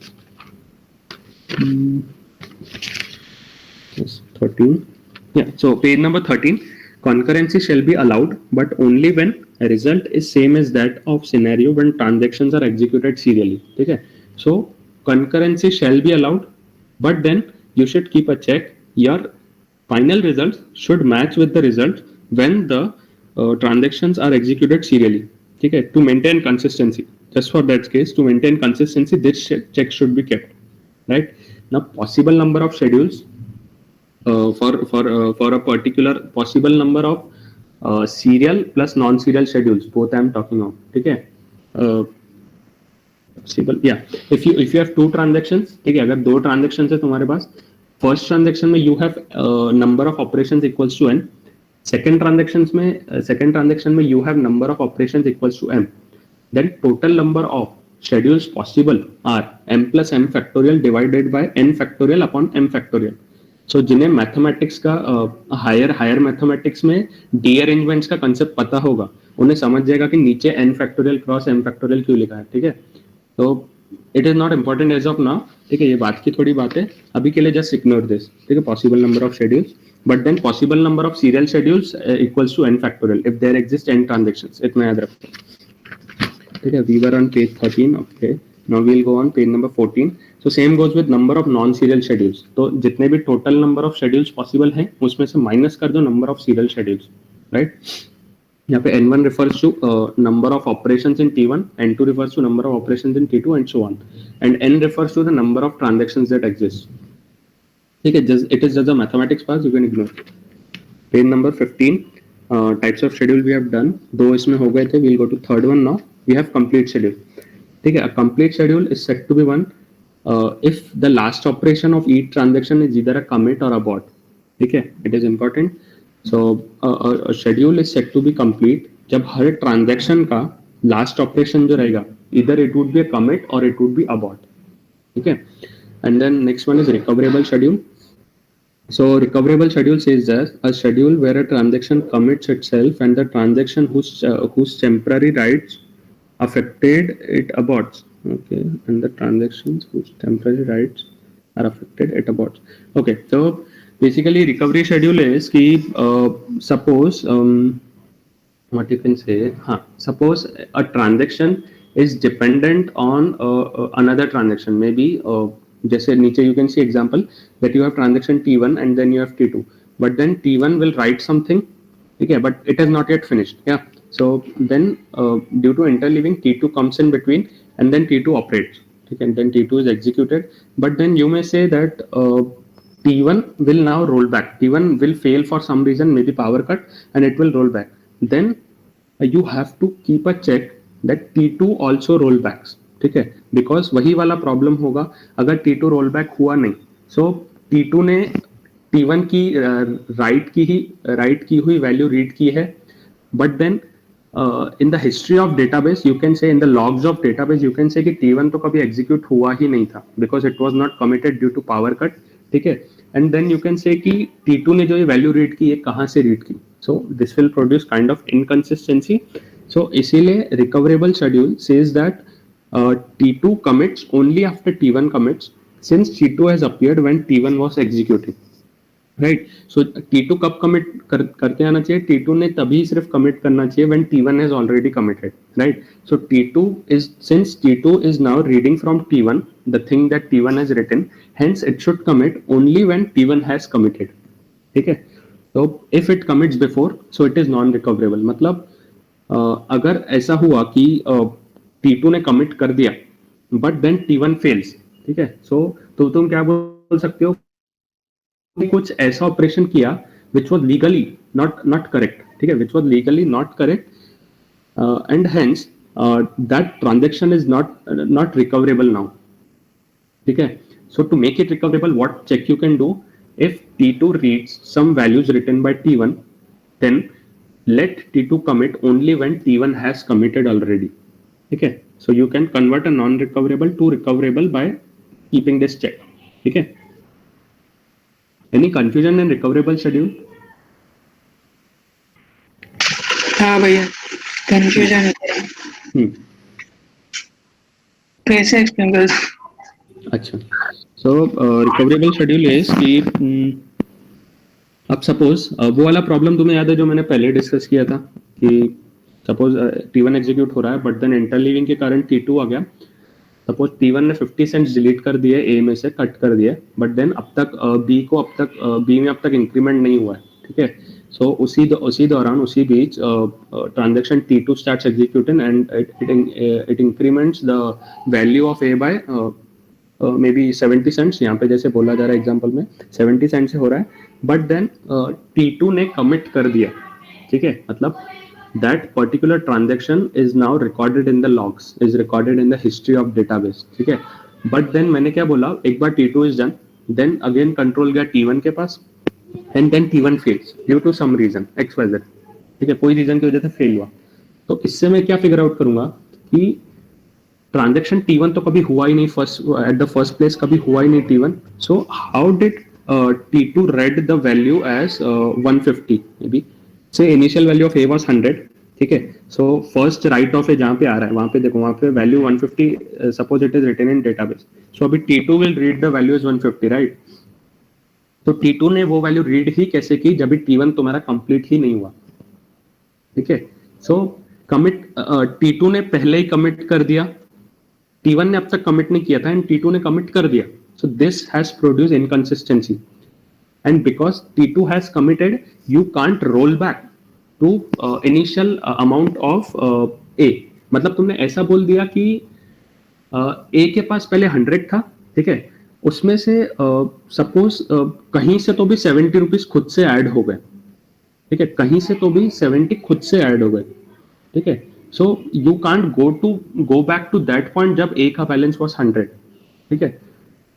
Yes, 13. Yeah, so page number 13. Concurrency shall be allowed, but only when a result is same as that of scenario when transactions are executed serially. Okay, so concurrency shall be allowed, but then you should keep a check. Your final results should match with the results when the transactions are executed serially. Okay, to maintain consistency. Just for that case, to maintain consistency, this check should be kept. Right now, possible number of schedules for a particular possible number of serial plus non-serial schedules. Both I am talking of. Okay. Possible, yeah. If you have two transactions, ठीक है? अगर दो transactions है तुम्हारे पास, first transaction में you have number of operations equals to n. Second transaction में you have number of operations equals to m. Then total number of schedules possible are m plus m factorial divided by n factorial upon m factorial. So जिन्हें mathematics का higher mathematics में derangements का concept पता होगा, उन्हें समझ जाएगा कि नीचे n factorial cross m factorial क्यों लिखा है, ठीक है? तो it is not important as of now, ठीक है? ये बात की थोड़ी बात है, अभी के लिए जस्ट इग्नोर दिस, ठीक है? Possible number of schedules, but then possible number of serial schedules equals to n factorial if there exist n transactions. इतना याद रखो, ठीक है? We were on page 13. Okay, now we will go on page number 14. So same goes with number of non serial schedules. तो जितने भी total number of schedules possible हैं उसमें से माइनस कर दो number of serial schedules, right? यहाँ पे n1 refers to number of operations in T1, n2 refers to number of operations in T2 and so on, and n refers to the number of transactions that exist. ठीक है? It is just a mathematics part, you can ignore. Page number 15. Types of schedule we have done. दो इसमें हो गए थे. We'll go to third one now. We have complete schedule. ठीक है? A complete schedule is said to be one if the last operation of each transaction is either a commit or abort. ठीक है? It is important. So a schedule is said to be complete जब हर transaction का last operation जो रहेगा either it would be a commit or it would be abort. ठीक है? And then next one is recoverable schedule. So recoverable schedule says that a schedule where a transaction commits itself and the transaction whose temporary rights affected it aborts. Okay, and the transactions whose temporary rights are affected it aborts. Okay, so basically recovery schedule is कि suppose what you can say, suppose a transaction is dependent on another transaction, maybe जैसे नीचे you can see example that you have transaction T1 and then you have T2, but then T1 will write something, okay, but it is not yet finished, yeah. So then due to interleaving T2 comes in between and then T2 operates, okay, and then T2 is executed, but then you may say that T1 will now roll back. T1 will fail for some reason, maybe power cut, and it will roll back. Then you have to keep a check that T2 also roll backs. ठीक है? Because वही वाला problem होगा अगर T2 roll back हुआ नहीं. सो T2 ने T1 की राइट की हुई वैल्यू रीड की है, but then in the history of database you can say, in the logs of database you can say कि T1 तो कभी एग्जीक्यूट हुआ ही नहीं था because it was not committed due to power cut, ठीक है. And then you can say कि T2 ने जो ये वैल्यू रीड की, ये कहाँ से रीड की. So this will produce kind of inconsistency. So इसीलिए recoverable schedule says that T2 commits only after T1 commits, since T2 has appeared when T1 was executing. Right. So T2 कब commit करके आना चाहिए, T2 ने तभी सिर्फ commit करना चाहिए when T1 has already committed, right. So T2 is, since T2 is now reading from T1 the thing that T1 has written, hence it should commit only when T1 has committed, ठीक है. तो if it commits before, so it is non recoverable. मतलब अगर ऐसा हुआ कि T2 ने commit कर दिया बट देन T1 फेल्स, ठीक है. सो तो तुम क्या बोल सकते हो, कुछ ऐसा ऑपरेशन किया which was legally not correct, ठीक है, which was legally not correct, and hence that transaction is not recoverable now, ठीक है. So to make it recoverable, what check you can do, if T2 reads some values written by T1, then let T2 commit only when T1 has committed already, ठीक है. So you can convert a non-recoverable to recoverable by keeping this check, ठीक है. Any confusion in recoverable schedule? हाँ भैया, confusion है. कैसे explain कर. अच्छा, सो रिकवरेबल शेड्यूल इज कि अब सपोज वो वाला प्रॉब्लम तुम्हें याद है जो मैंने पहले डिस्कस किया था कि सपोज T1 एग्जीक्यूट हो रहा है बट देन इंटरलीविंग के कारण T2 आ गया. सपोज T1 ने 50 सेंट्स डिलीट कर दिए, A में से कट कर दिए, बट देन अब तक B में अब तक इंक्रीमेंट नहीं हुआ है, ठीक है. सो उसी दौरान उसी बीच transaction T2 starts executing and it increments the value of A by maybe 70 cents. यहाँ पे जैसे बोला जा रहा है एग्जाम्पल में 70 सेंट से हो रहा है, बट देन T2 ने कमिट कर दिया, ठीक है. मतलब that particular transaction is now recorded in the logs, is recorded in the history of database, ठीक है. But then मैंने क्या बोला, एक बार T2 is done, then again control गया T1 के पास, and then T1 fails due to some reason XYZ, ठीक है, कोई रीजन की वजह से फेल हुआ. तो इससे मैं क्या फिगर आउट करूंगा कि ट्रांजेक्शन T1 तो कभी हुआ ही नहीं, एट द फर्स्ट प्लेस कभी हुआ ही नहीं T1. So how did T2 read the value as 150, maybe से initial value of A was 100, ठीक है. सो फर्स्ट राइट ऑफ ए जहाँ पे आ रहा है वहाँ पे देखो, वहाँ पे value 150, suppose it is written in database. So अभी T2 will read the value is 150, right. तो T2 ने वो वैल्यू रीड ही कैसे की, जब T1 तुम्हारा कंप्लीट ही नहीं हुआ, ठीक है. सो कमिट T2 ने पहले ही कमिट कर दिया, T1 ने अब तक कमिट नहीं किया था एंड T2 ने कमिट कर दिया. So this has produce inconsistency. And because T2 has committed, you can't roll back to initial amount of A. मतलब तुमने ऐसा बोल दिया कि A के पास पहले 100 था, ठीक है, उसमें से सपोज कहीं से तो भी 70 रुपीज खुद से ऐड हो गए, ठीक है, कहीं से तो भी 70 खुद से ऐड हो गए, ठीक है. So you can't go back to that point जब A का बैलेंस वाज 100, ठीक है.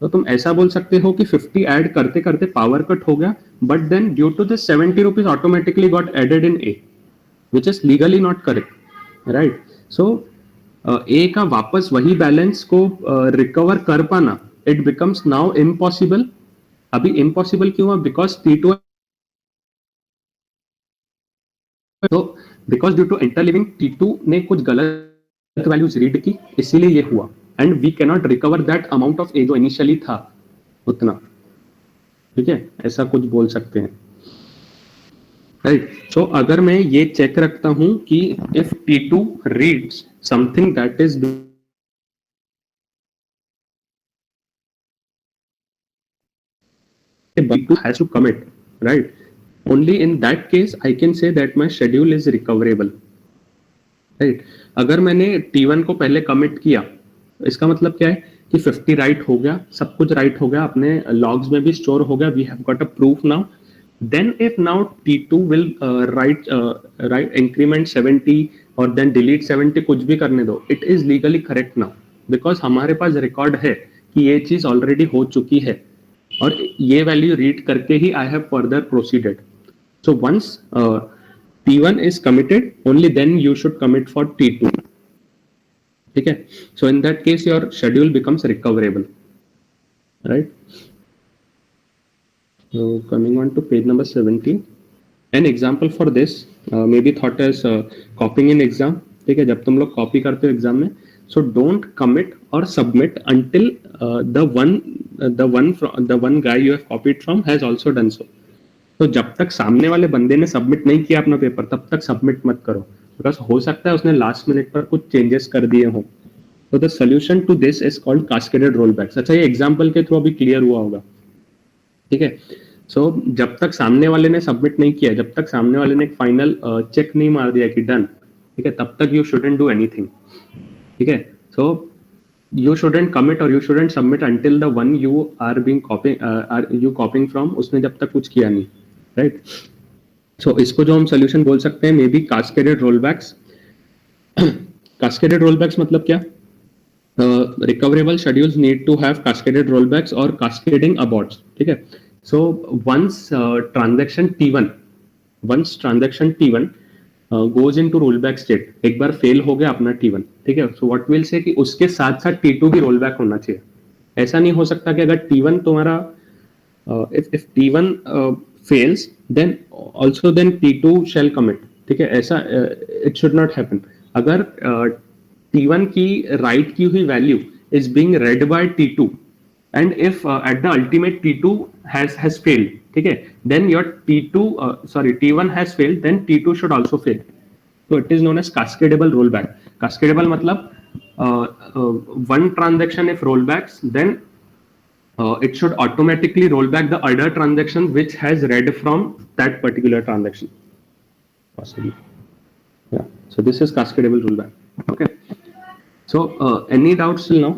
तो तुम ऐसा बोल सकते हो कि 50 ऐड करते करते पावर कट हो गया, but then due to this 70 rupees automatically got added in A, which is legally not correct, right. So A का वापस वही बैलेंस को रिकवर कर पाना, इट बिकम्स नाउ इम्पॉसिबल. अभी इम्पॉसिबल क्यों हुआ, बिकॉज T2, तो बिकॉज ड्यू टू इंटरलिविंग T2 ने कुछ गलत वैल्यूज रीड की, इसीलिए ये हुआ. And we cannot recover that amount of A जो इनिशियली था उतना, ठीक है, ऐसा कुछ बोल सकते हैं, राइट. सो अगर मैं ये चेक रखता हूं कि if T2 reads something that is T2 has to commit, right, only in that case I can say that my schedule is recoverable, right. अगर मैंने T1 को पहले कमिट किया, इसका मतलब क्या है कि 50 राइट हो गया, सब कुछ राइट हो गया, अपने लॉग्स में भी स्टोर हो गया, we have got a proof now. Then if now T2 will write increment 70 और देन डिलीट 70, कुछ भी करने दो, it is legally correct now, because हमारे पास रिकॉर्ड है कि ये चीज ऑलरेडी हो चुकी है और ये वैल्यू रीड करके ही I have further proceeded. So once T1 is committed, only then you should commit for T2. ठीक है? So in that case, your schedule becomes recoverable, right? So coming on to page number 17, an example for this may be thought as copying in exam. ठीक है? जब तुम लोग copy करते हो exam में, so don't commit or submit until the one guy you have copied from has also done so. तो जब तक सामने वाले बंदे ने सबमिट नहीं किया अपना पेपर, तब तक सबमिट मत करो, बिकॉज हो सकता है उसने लास्ट मिनट पर कुछ चेंजेस कर दिए हो. तो the solution to this is called cascaded rollbacks. अच्छा, ये एग्जांपल के थ्रू अभी क्लियर हुआ होगा. ठीक है. सो जब तक सामने वाले ने सबमिट नहीं किया, जब तक सामने वाले ने एक फाइनल चेक नहीं मार दिया कि डन, ठीक है, तब तक यू शुडंट डू एनीथिंग. ठीक है. सो you shouldn't commit or you shouldn't submit until the one you are copying from उसने जब तक कुछ किया नहीं, राइट. सो इसको जो हम सोल्यूशन बोल सकते हैं maybe cascaded rollbacks. Cascaded rollbacks मतलब क्या? Recoverable schedules need to have cascaded rollbacks और कास्केडिंग अबॉर्ट्स. ठीक है. So once transaction T1 goes in to rollback state, एक बार फेल हो गया अपना T1, ठीक है. सो व्हाट विल से कि उसके साथ साथ T2 भी रोलबैक होना चाहिए. ऐसा नहीं हो सकता कि अगर T1 तुम्हारा if T1 fails then also then T2 shall commit. ठीक है. ऐसा it should not happen. अगर T1 की राइट की हुई value is being read by T2 and if at the ultimate T2 has failed, ठीक है, then your T1 has failed, then T2 should also fail. So it is known as cascadable rollback. Cascadable मतलब one transaction if rollbacks, then it should automatically roll back the other transaction which has read from that particular transaction. Possibly. Yeah. So this is cascadable rollback. Okay. So any doubts till now?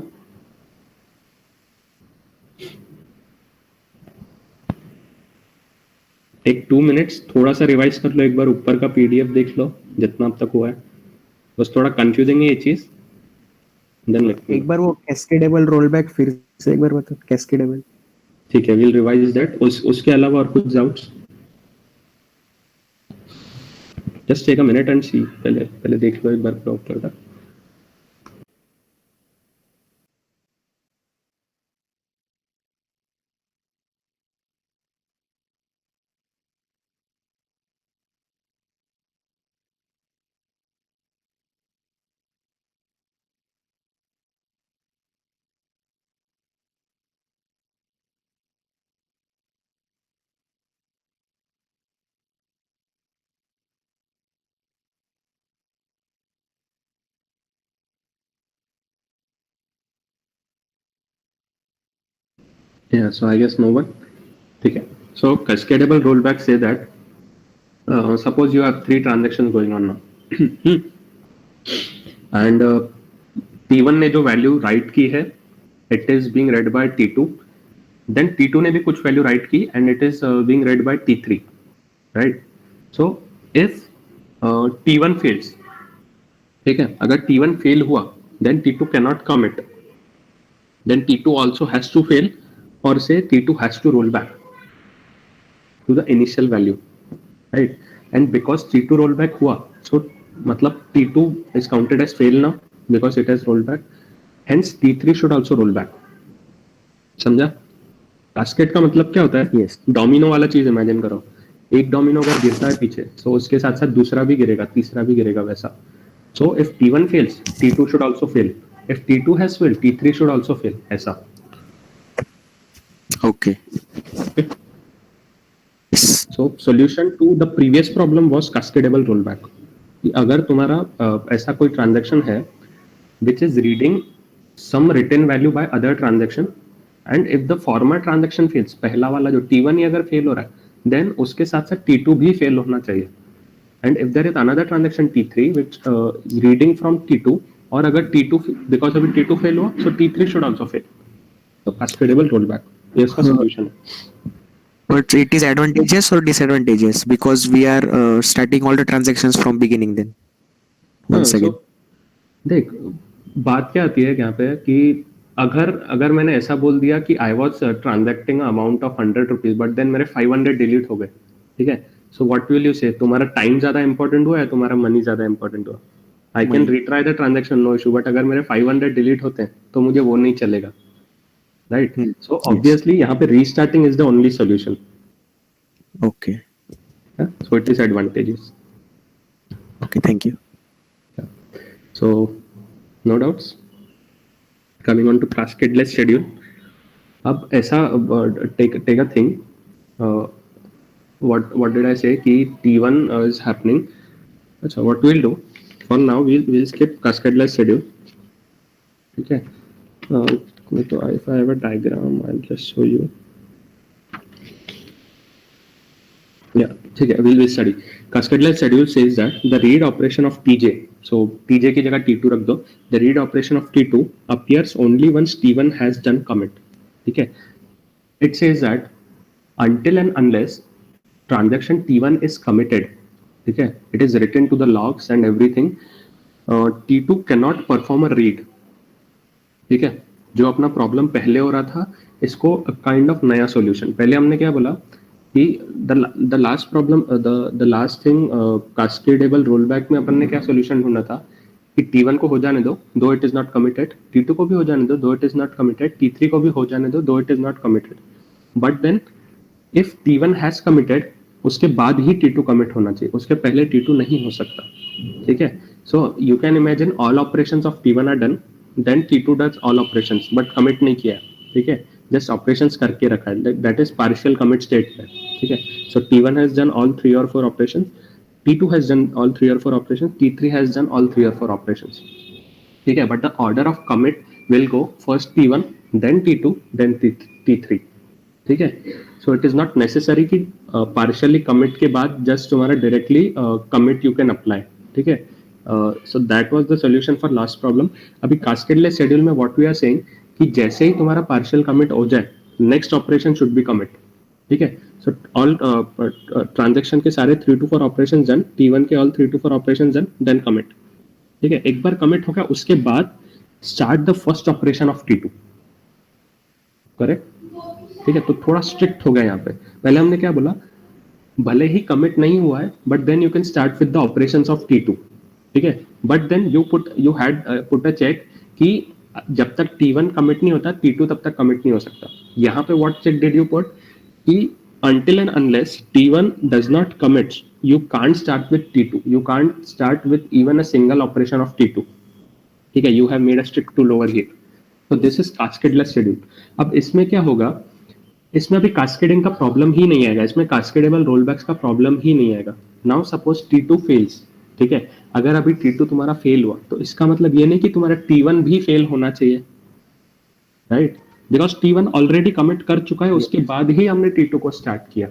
एक 2 minutes थोड़ा सा revise कर लो, एक बार ऊपर का PDF देख लो जितना अब तक हुआ है. बस थोड़ा कंफ्यूजिंग है ये चीज. देन एक बार वो कैस्केडेबल रोलबैक फिर से एक बार बता. कैस्केडेबल, ठीक है, विल रिवाइज दैट. उसके अलावा और कुछ doubts? Just take a minute and see. पहले देख लो एक बार प्रॉपर का. Yeah, so I guess no one. Okay. So cascadable rollback say that suppose you have 3 transactions going on now and T1 ने जो वैल्यू राइट की है it is being read by T2, then T2 ने भी कुछ value right की and it is being read by T3, right? So if T1 fails, ठीक है, अगर T1 फेल हुआ then T2 cannot commit, then T2 also has to fail or say T2 has to roll back to the initial value, right? And because T2 roll back हुआ, so मतलब T2 is counted as fail now because it has rolled back, hence T3 should also roll back. समझा? Cascade का मतलब क्या होता है? Yes. Domino वाला चीज इमेजिन करो. एक डोमिनो अगर गिरता है पीछे, so उसके साथ साथ दूसरा भी गिरेगा, तीसरा भी गिरेगा, वैसा. So if T1 fails, T2 should also fail. If T2 has failed, T3 should also fail. ऐसा. Okay. So solution to the previous problem was cascadable rollback. कि अगर तुम्हारा ऐसा कोई ट्रांजैक्शन है which is reading some written value by other transaction and if the former transaction fails, पहला वाला जो T1 ही अगर फेल हो रहा है then उसके साथ साथ T2 भी फेल होना चाहिए. and if there is another transaction T3 which reading from T2, और अगर T2 because अभी T2 फेल हुआ so T3 should also fail. So cascadable rollback ये इसका solution है. But it is advantageous or disadvantageous because we are starting all the transactions from beginning then. Once again. देख बात क्या आती है यहाँ पे कि अगर मैंने ऐसा बोल दिया कि I was transacting amount of 100 rupees but then मेरे 500 डिलीट हो गए, ठीक है, सो व्हाट विल यू से, तुम्हारा टाइम ज्यादा इंपॉर्टेंट हुआ या तुम्हारा मनी ज्यादा इंपॉर्टेंट हुआ? I can Money. Retry the transaction, no issue, but अगर मेरे 500 डिलीट होते हैं तो मुझे वो नहीं चलेगा, राइट? सो Yes. ऑब्वियसली यहाँ पे restarting is the only solution. Okay. So it is advantageous. Okay. Thank you. So no doubts. Coming on to cascadeless schedule. अब ऐसा take a thing. What did I say? कि T1 is happening. अच्छा, what we'll do for now, we'll skip cascadeless schedule. Okay. So if I have a diagram, I'll just show you. Yeah, ठीक है, we'll study. Cascadeless schedule says that the read operation of Tj, so Tj की जगह T2 रख दो, the read operation of T2 appears only once T1 has done commit. ठीक है, it says that until and unless transaction T1 is committed, ठीक है, it is written to the logs and everything, T2 cannot perform a read. ठीक है, जो अपना problem पहले हो रहा था, इसको काइंड ऑफ नया सॉल्यूशन. पहले हमने क्या बोला कि the last problem, the last thing cascadable rollback में अपन ने क्या सॉल्यूशन ढूंढा था कि T1 को हो जाने दो it is not committed, T2 को भी हो जाने दो it is not committed, T3 को भी हो जाने दो it is not committed. But then if T1 has committed, उसके बाद ही T2 कमिट होना चाहिए, उसके पहले T2 नहीं हो सकता. ठीक है, so you can imagine all operations of T1 are done, then T2 does all operations but commit नहीं किया. ठीक है, जस्ट ऑपरेशंस करके रखा है, that is partial commit state है. ठीक है, so T1 has done all 3 or 4 operations, T2 has done all 3 or 4 operations, T3 has done all 3 or 4 operations. ठीक है, but the order of commit will go first T1, then T2, then T3. ठीक है, so it is not necessary कि partially commit के बाद just तुम्हारा directly commit you can apply. ठीक है, so that was the solution for last problem. अभी cascadeless schedule में व्हाट वी आर सेइंग कि जैसे ही तुम्हारा पार्शियल कमिट हो जाए, next operation should be commit. ठीक है, सो ऑल ट्रांजैक्शन के सारे 3 to 4 ऑपरेशंस डन, T1 के all 3 to 4 operations done, then commit. ठीक है, एक बार कमिट हो गया उसके बाद start the first operation of T2. Correct? ठीक है, तो थोड़ा स्ट्रिक्ट हो गया यहाँ पे. पहले हमने क्या बोला, भले ही कमिट नहीं हुआ है but then you can start with the operations of T2. ठीक है, but then you had put a check कि जब तक T1 कमिट नहीं होता T2 तब तक कमिट नहीं हो सकता. यहाँ पे what check did you put कि until and unless T1 does not commit, you can't start with T2, you can't start with even a single operation of T2. ठीक है, you have made a strict rule over here. So this is cascadeless schedule. अब इसमें क्या होगा, इसमें अभी cascading का problem ही नहीं आएगा, इसमें कास्केडेबल रोलबैक्स का प्रॉब्लम ही नहीं आएगा. Now suppose T2 fails. ठीक है, अगर अभी T2 तुम्हारा फेल हुआ तो इसका मतलब ये नहीं कि तुम्हारा T1 भी फेल होना चाहिए, right? Because T1 already commit कर चुका है, उसके बाद ही हमने T2 को स्टार्ट किया.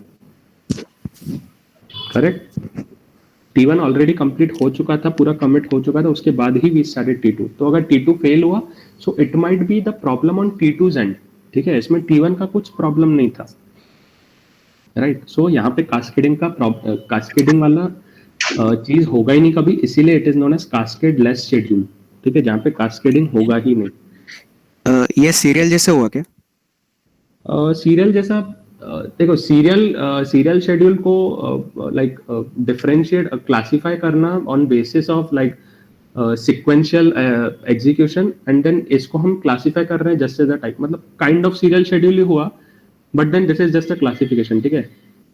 करेक्ट? T1 ऑलरेडी कंप्लीट हो चुका था, पूरा कमिट हो चुका था, उसके बाद ही वी स्टार्टेड T2. तो अगर T2 फेल हुआ so it might be the problem on T2's and. ठीक है, इसमें T1 का कुछ प्रॉब्लम नहीं था, राइट? सो यहाँ पे कास्केडिंग वाला चीज होगा ही नहीं कभी, इसीलिए it is known as cascadeless schedule. ठीक है, जहाँ पे कास्केडिंग होगा ही नहीं. ये सीरियल जैसे हुआ क्या? सीरियल जैसा देखो, सीरियल शेड्यूल को लाइक डिफरेंशिएट क्लासिफाई करना on basis of like sequential execution, and then इसको हम क्लासिफाई कर रहे हैं जस्ट एज अ टाइप, मतलब काइंड ऑफ सीरियल शेड्यूल ही हुआ, but then this is just a classification. ठीक है,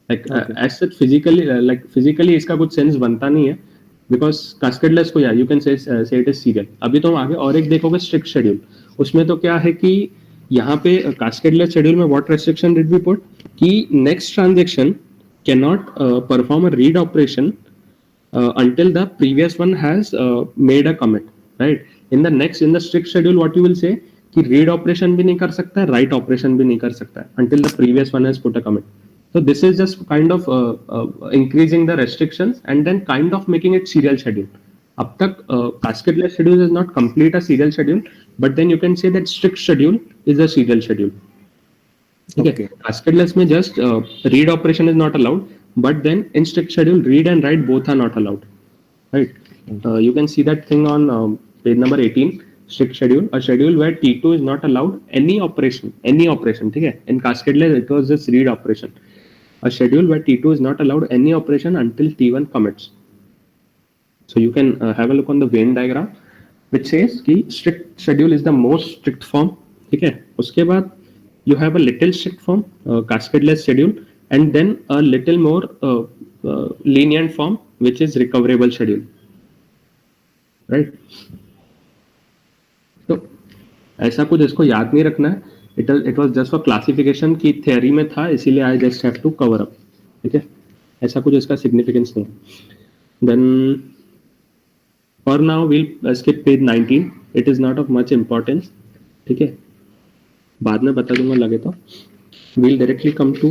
लाइक एज सच फिजिकली इसका कुछ सेंस बनता नहीं है, बिकॉज कास्केडलेस को यू कैन से इट इज सीरियल. अभी तो हम आगे और एक देखोगे स्ट्रिक्ट शेड्यूल, उसमें तो क्या है कि यहाँ पे कास्केडलेस शेड्यूल में what restriction did we put कि next transaction can not perform a read operation until the previous one has made a commit, right? In the strict schedule what you will say कि read operation भी नहीं कर सकता है, write operation भी नहीं कर सकता है until the previous one has put a commit. So this is just kind of increasing the restrictions and then kind of making it serial schedule. अब तक cascadeless schedule is not complete a serial schedule, but then you can say that strict schedule is a serial schedule. Okay. Cascadeless में just read operation is not allowed, but then in strict schedule read and write both are not allowed, right? You can see that thing on page number 18, strict schedule, a schedule where T2 is not allowed any operation. ठीक है, in cascadeless it was just read operation. a schedule where T2 is not allowed any operation until T1 commits. So you can have a look on the Venn diagram which says कि strict schedule is the most strict form. ठीक है, उसके बाद you have a little strict form, cascadeless schedule, and then a little more lenient form which is recoverable schedule, right? तो ऐसा कुछ इसको याद नहीं रखना है. It was just for classification की theory में था, इसीलिए I just have to cover up. ठीक है, ऐसा कुछ इसका significance नहीं है. Then for now we'll skip page 19. It is not of much importance. ठीक है, बाद में बता दूंगा लगे तो. We'll directly come to,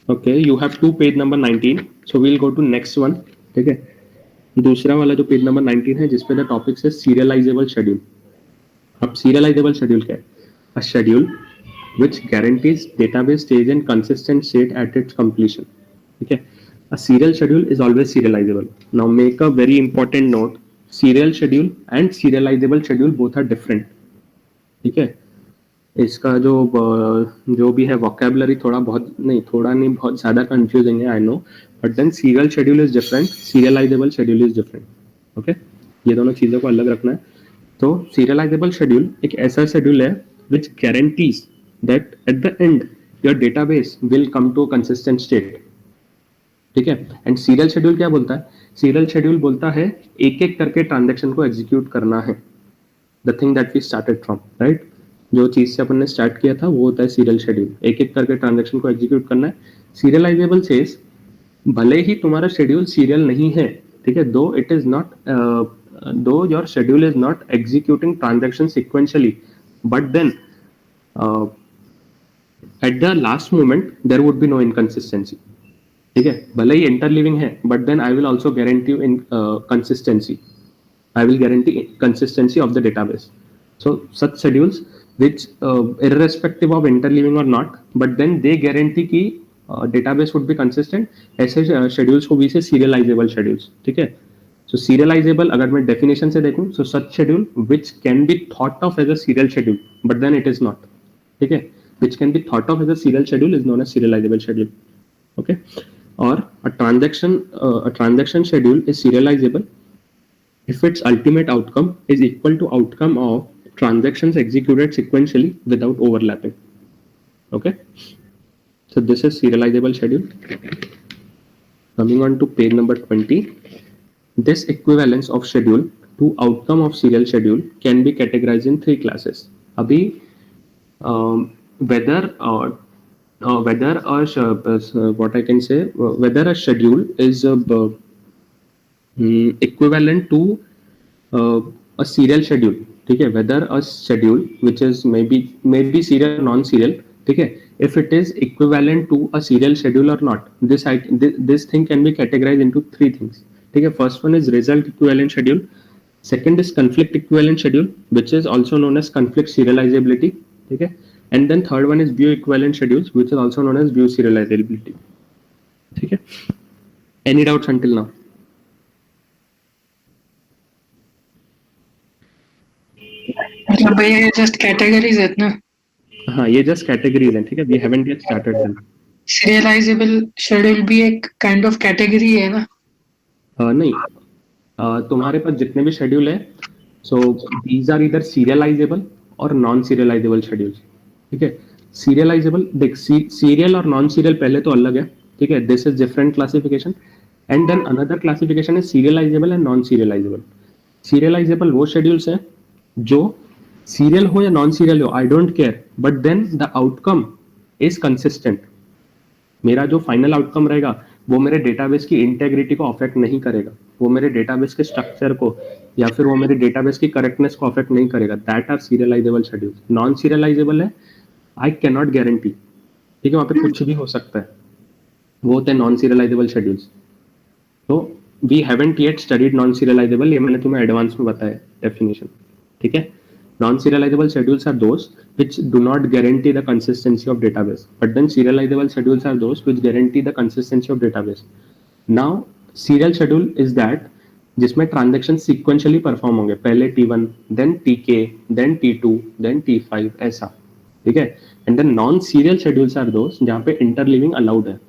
okay, you have two page number 19, so we'll go to next one. ठीक है, दूसरा वाला जो पेज नंबर 19 है जिसपे द टॉपिक है सीरियलाइजेबल शेड्यूल. अब सीरियलाइजेबल शेड्यूल क्या है? अ schedule which guarantees database stage and consistent state at its completion. ठीक है, a serial schedule is always serializable. Now make a very important note, serial schedule and serializable schedule both are different. ठीक है, इसका जो भी है vocabulary थोड़ा नहीं बहुत ज़्यादा कंफ्यूजिंग है, I know, but then serial schedule is different, serializable schedule is different. Okay, ये दोनों चीज़ों को अलग रखना है. तो सीरियलाइजेबल शेड्यूल एक ऐसा शेड्यूल है which guarantees that at the end your database will come to a consistent state. ठीक है, एंड सीरियल शेड्यूल क्या बोलता है? सीरियल शेड्यूल बोलता है एक एक करके ट्रांजेक्शन को एग्जीक्यूट करना है. The thing that we started from, right, जो चीज से अपन ने स्टार्ट किया था वो होता है सीरियल शेड्यूल. एक एक करके ट्रांजेक्शन को एग्जीक्यूट करना है. सीरियलाइजेबल सेज भले ही तुम्हारा शेड्यूल सीरियल नहीं है, ठीक है, though it is not, though your schedule is not executing transaction sequentially, but then at the last moment there would be no inconsistency. ठीक है, भले ही इंटरलिविंग है, but then I will also guarantee in consistency. I will guarantee consistency of the database. So such schedules which irrespective of interleaving or not, but then they guarantee कि database would be consistent, ऐसे schedules को भी से serializable schedules. ठीक है, so serializable अगर मैं definition से देखूं, so such schedule which can be thought of as a serial schedule, but then it is not. ठीक है, which can be thought of as a serial schedule is known as serializable schedule. Okay, or a transaction schedule is serializable if its ultimate outcome is equal to outcome of transactions executed sequentially without overlapping. Okay, so this is serializable schedule. Coming on to page number 20, this equivalence of schedule to outcome of serial schedule can be categorized in three classes. Abhi whether a schedule is equivalent to a serial schedule. ठीक है, whether a schedule which is maybe serial or non-serial, ठीक है, if it is equivalent to a serial schedule or not, this thing can be categorized into three things. ठीक है, first one is result equivalent schedule, second is conflict equivalent schedule which is also known as conflict serializability. ठीक है, and then third one is view equivalent schedules which is also known as view serializability. ठीक है, any doubts until now? मतलब भैया ये just categories है ना? हाँ, ये जस्ट कैटेगरीज हैं. ठीक है, we haven't yet started them. Serializable schedule भी एक काइंड ऑफ कैटेगरी है ना? नहीं, तुम्हारे पास जितने भी शेड्यूल है, सो दीज आर इधर सीरियलाइजेबल और नॉन सीरियलाइजेबल शेड्यूल्स. ठीक है, सीरियलाइजेबल देख, सीरियल और नॉन सीरियल पहले तो अलग है. ठीक है, this is different classification, and then another classification है serializable and non serializable. Serializable वो शेड्यूल्स हैं जो सीरियल हो या नॉन सीरियल हो, I don't care, but then the outcome is consistent. मेरा जो फाइनल आउटकम रहेगा वो मेरे डेटाबेस की इंटेग्रिटी को अफेक्ट नहीं करेगा, वो मेरे डेटाबेस के स्ट्रक्चर को या फिर वो मेरे डेटाबेस की करेक्टनेस को अफेक्ट नहीं करेगा. That are serializable schedules. Non serializable है, आई कैन नॉट गारंटी. ठीक है, वहाँ पे कुछ भी हो सकता है, वो होते हैं नॉन सीरियलाइजेबल शेड्यूल्स. तो we haven't yet studied non serializable, ये मैंने तुम्हें एडवांस में बताया डेफिनेशन. ठीक है, non-serializable schedules are those which do not guarantee the consistency of database, but then serializable schedules are those which guarantee the consistency of database. Now serial schedule is that जिसमें transaction sequentially perform होंगे, पहले T1, then TK, then T2, then T5, ऐसा. ठीक है, and then non serial schedules are those जहाँ पे interleaving allowed है.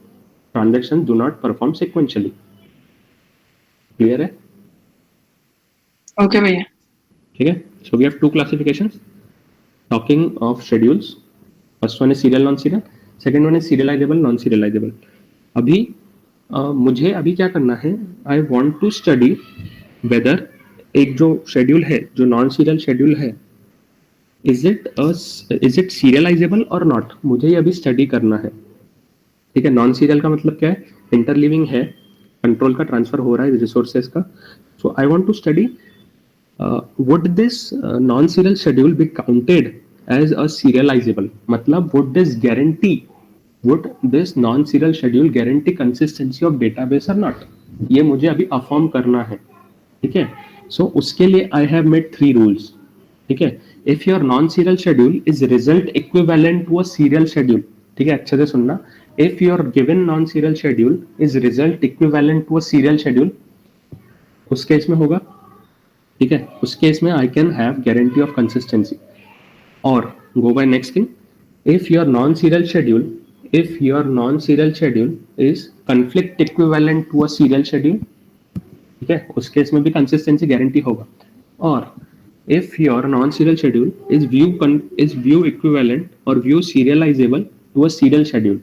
transactions do not perform sequentially. Clear है? ओके भैया. ठीक है. So we have two classifications. Talking of schedules, first one is serial non-serial, second one is serializable non-serializable. अभी मुझे अभी क्या करना है, I want to study whether एक जो शेड्यूल है, जो नॉन सीरियल शेड्यूल है, इज इट सीरियलाइजेबल और नॉट, मुझे ये अभी स्टडी करना है. ठीक है. नॉन सीरियल का मतलब क्या है, इंटरलिविंग है, कंट्रोल का ट्रांसफर हो रहा है रिसोर्सेज का. So I want to study would this non-serial schedule be counted as a serializable, मतलब would this non-serial schedule guarantee consistency of database or not, ये मुझे अभी अफर्म करना है. ठीक है. सो उसके लिए I have made 3 rules. ठीक है. if your non-serial schedule is result equivalent to a serial schedule, ठीक है, अच्छे से सुनना, if your given non-serial schedule is result equivalent to a serial schedule, उस केस में होगा. ठीक है. उस केस में I can have guarantee of consistency. और go by next thing, if your non serial schedule is conflict equivalent to a serial schedule, ठीक है, उस केस में भी कंसिस्टेंसी गारंटी होगा. और if your non serial schedule is view equivalent और view serializable to a serial schedule,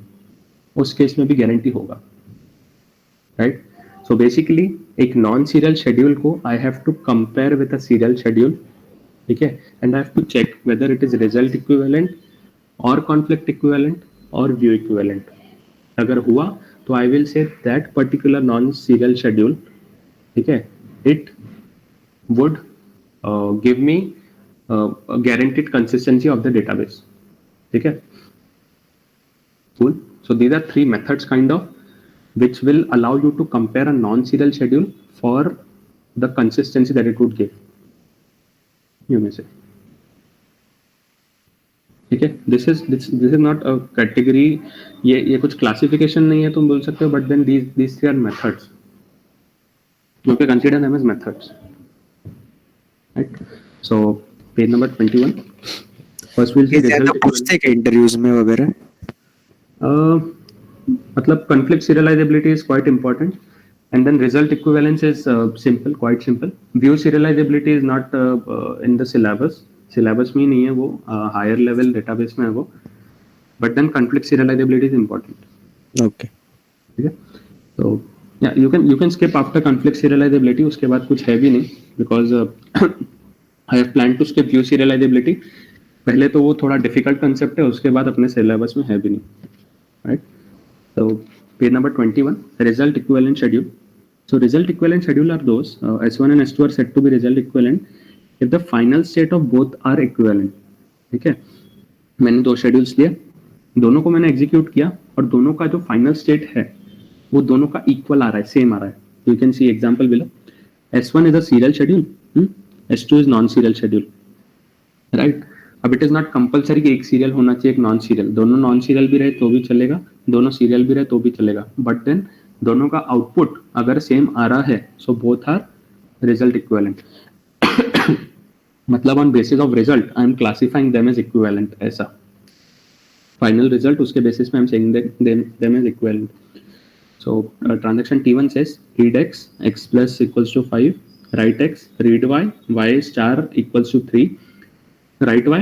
उस case में भी गारंटी होगा. राइट. So basically एक नॉन सीरियल शेड्यूल को I have to compare with a serial schedule. ठीक है. And I have to check whether it is result equivalent और conflict equivalent और व्यू इक्विवेलेंट. अगर हुआ तो I will say that particular non serial schedule, ठीक है, it would give me guaranteed consistency of the database. ठीक है. Cool. So these are 3 methods kind of which will allow you to compare a non-serial schedule for the consistency that it would give. You may say. ठीक है. This is not a category. ये कुछ classification नहीं है तुम बोल सकते हो, but then these 3 are methods. You can consider them as methods. Right. So page number 21. First we'll see result. पूछते क्या इंटरव्यूज में वगैरह? मतलब conflict serializability is quite important, and then result equivalence is simple, quite simple. View serializability is not in the syllabus में नहीं है वो, higher level database में है वो, but then conflict serializability is important. Okay. ठीक है. So yeah, you can skip after conflict serializability, उसके बाद कुछ है भी नहीं, because I have planned to skip view serializability. पहले तो वो थोड़ा difficult concept है, उसके बाद अपने syllabus में है भी नहीं. Right. So page number 21, result equivalent schedule. So result equivalent schedule are those S1 and S2 are said to be result equivalent if the final state of both are equivalent. ठीक है. मैंने 2 schedules लिए, दोनों को मैंने execute किया और दोनों का जो final state है वो दोनों का equal आ रहा है, same आ रहा है. You can see example below. S1 is a serial schedule, S2 is non-serial schedule. Right. अब इट इज नॉट कंपल्सरी कि एक सीरियल होना चाहिए, एक नॉन सीरियल, दोनों नॉन सीरियल भी रहे तो भी चलेगा, दोनों सीरियल भी रहे तो भी चलेगा, बट देन दोनों का आउटपुट अगर सेम आ रहा है, so both are result equivalent. मतलब on basis of result I am classifying them as equivalent. ऐसा फाइनल रिजल्ट उसके बेसिस में I am saying them as equivalent. So transaction T1 says read x plus equals to 5, write x, read y star equals to 3, write y,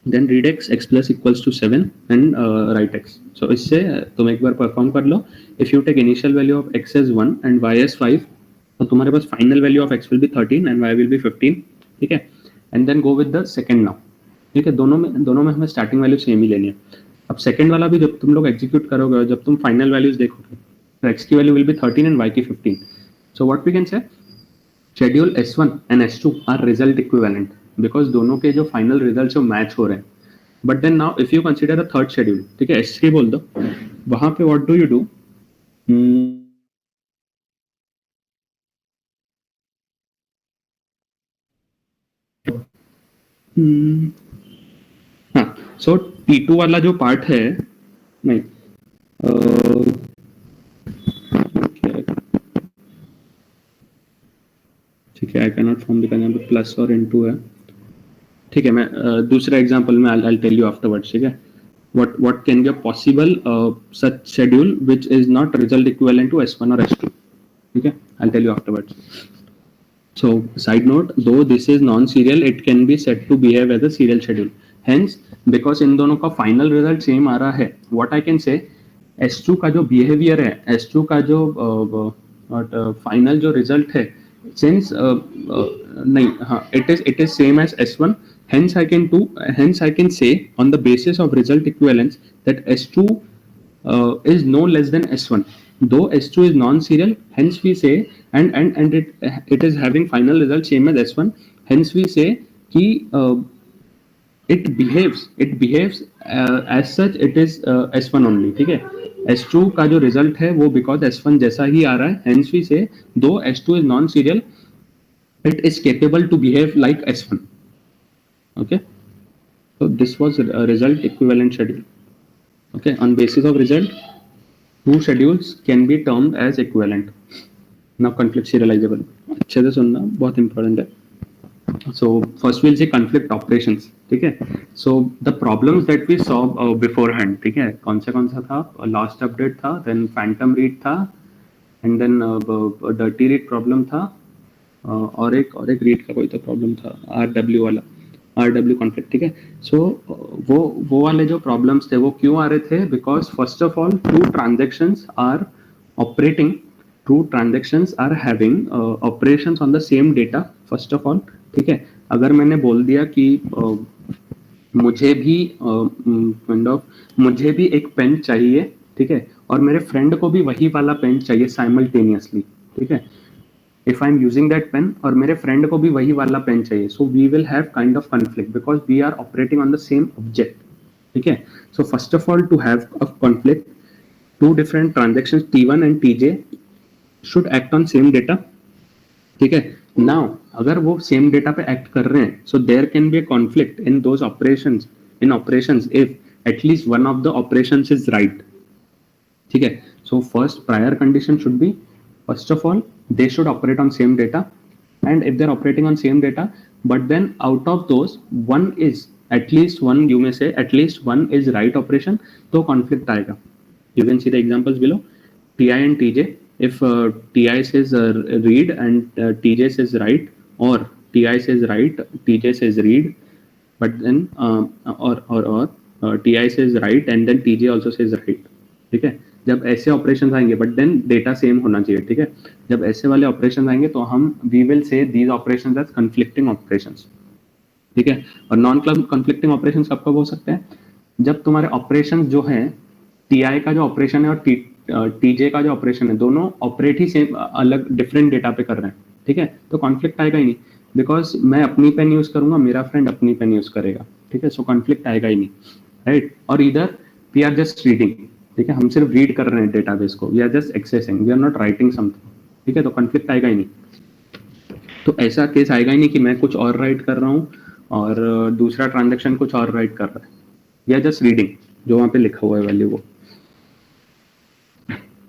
then read x plus equals to 7 and write x. So इससे तुम एक बार perform कर लो. If you take initial value of x as 1 and y as 5, तो तुम्हारे पास final value of x will be 13 and y will be 15. ठीक है. And then go with the second now. ठीक है. दोनों में हमें starting value सेम ही लेनी है. अब second वाला भी जब तुम लोग execute करोगे, जब तुम final values देखोगे, तो x की value will be 13 and y की 15. So what we can say, schedule S1 and S2 are result equivalent because दोनों के जो फाइनल रिजल्ट मैच हो रहे हैं. But then now if you consider a third schedule, ठीक है, S3 बोल दो, वहां पे व्हाट डू यू डू, हाँ, सो T2 वाला जो पार्ट है, नहीं ठीक है, I can not form because यहाँ पे प्लस और इनटू है. ठीक है, मैं दूसरा एग्जांपल में आई टेल यू आफ्टरवर्ड्स. ठीक है. what can be a possible such schedule which is not result equivalent to S1 or S2. Okay, I'll tell you afterwards. So side note, though this is non-serial, it can be said to behave as a serial schedule. Hence, because इन दोनों का final result same आ रहा है, what I can say, S2 का जो behavior है, S2 का जो final जो result है, since नहीं, हाँ, it is same as S1. Hence I can say on the basis of result equivalence that S2 is no less than S1. Though S2 is non-serial, hence we say, and it is having final result same as S1. Hence we say कि it behaves as such it is S1 only. ठीक है, S2 का जो result है वो because S1 जैसा ही आ रहा है. Hence we say though S2 is non-serial, it is capable to behave like S1. Okay, so this was a result equivalent schedule. Okay, on basis of result, two schedules can be termed as equivalent. Now conflict serializable. अच्छे से सुनना, बहुत important है. So first we'll see conflict operations. ठीक है. So the problems that we saw beforehand. ठीक है. कौन सा था? Last update था, then phantom read था, and then dirty read problem था, और एक read का कोई तो problem था, RW वाला. RW conflict. ठीक है. So वो वाले जो problems थे वो क्यों आ रहे थे? Because first of all, two transactions are having operations on the same data. First of all, ठीक है. अगर मैंने बोल दिया कि मुझे भी एक पेन चाहिए, ठीक है, और मेरे फ्रेंड को भी वही वाला पेन चाहिए साइमल्टेनियसली, ठीक है. If I'm using that pen और मेरे फ्रेंड को भी वही वाला पेन चाहिए, so we will have kind of conflict because we are operating on the same object. ठीक है. So first of all, to have a conflict, two different transactions T1 and TJ should act on same data. ठीक है. Now अगर वो same data पे act कर रहे हैं, so there can be a conflict in those operations if at least one of the operations is right. ठीक है. So first prior condition should be, first of all, they should operate on same data, and if they're operating on same data, but then out of those at least one is right operation, तो conflict आएगा. You can see the examples below. Ti and Tj, if Ti says read and Tj says write, or Ti says write, Tj says read, but then or Ti says write and then Tj also says write. ठीक है. जब ऐसे operations आएंगे, but then data same होना चाहिए. ठीक है. जब ऐसे वाले ऑपरेशंस आएंगे तो हम we will say these operations as conflicting operations. ठीक है. और नॉन कन्फ्लिक्टिंग ऑपरेशंस कब कब हो सकते हैं? जब तुम्हारे ऑपरेशंस जो है, टीआई का जो ऑपरेशन है और टीजे का जो ऑपरेशन है, दोनों ऑपरेट ही सेम अलग डिफरेंट डेटा पे कर रहे हैं. ठीक है. तो कॉन्फ्लिक्ट आएगा ही नहीं, बिकॉज मैं अपनी पेन यूज करूंगा, मेरा फ्रेंड अपनी पेन यूज करेगा. ठीक है. सो कॉन्फ्लिक्ट आएगा ही नहीं, राइट. और इधर वी आर जस्ट रीडिंग. ठीक है. हम सिर्फ रीड कर रहे हैं डेटाबेस को, we are just accessing, we are not writing something. ठीक है. तो कॉन्फ्लिक्ट आएगा ही नहीं. तो ऐसा केस आएगा ही नहीं कि मैं कुछ और राइट कर रहा हूँ और दूसरा ट्रांजेक्शन कुछ और राइट कर रहा है. वी आर जस्ट रीडिंग जो वहाँ पे लिखा हुआ है वैल्यू वो.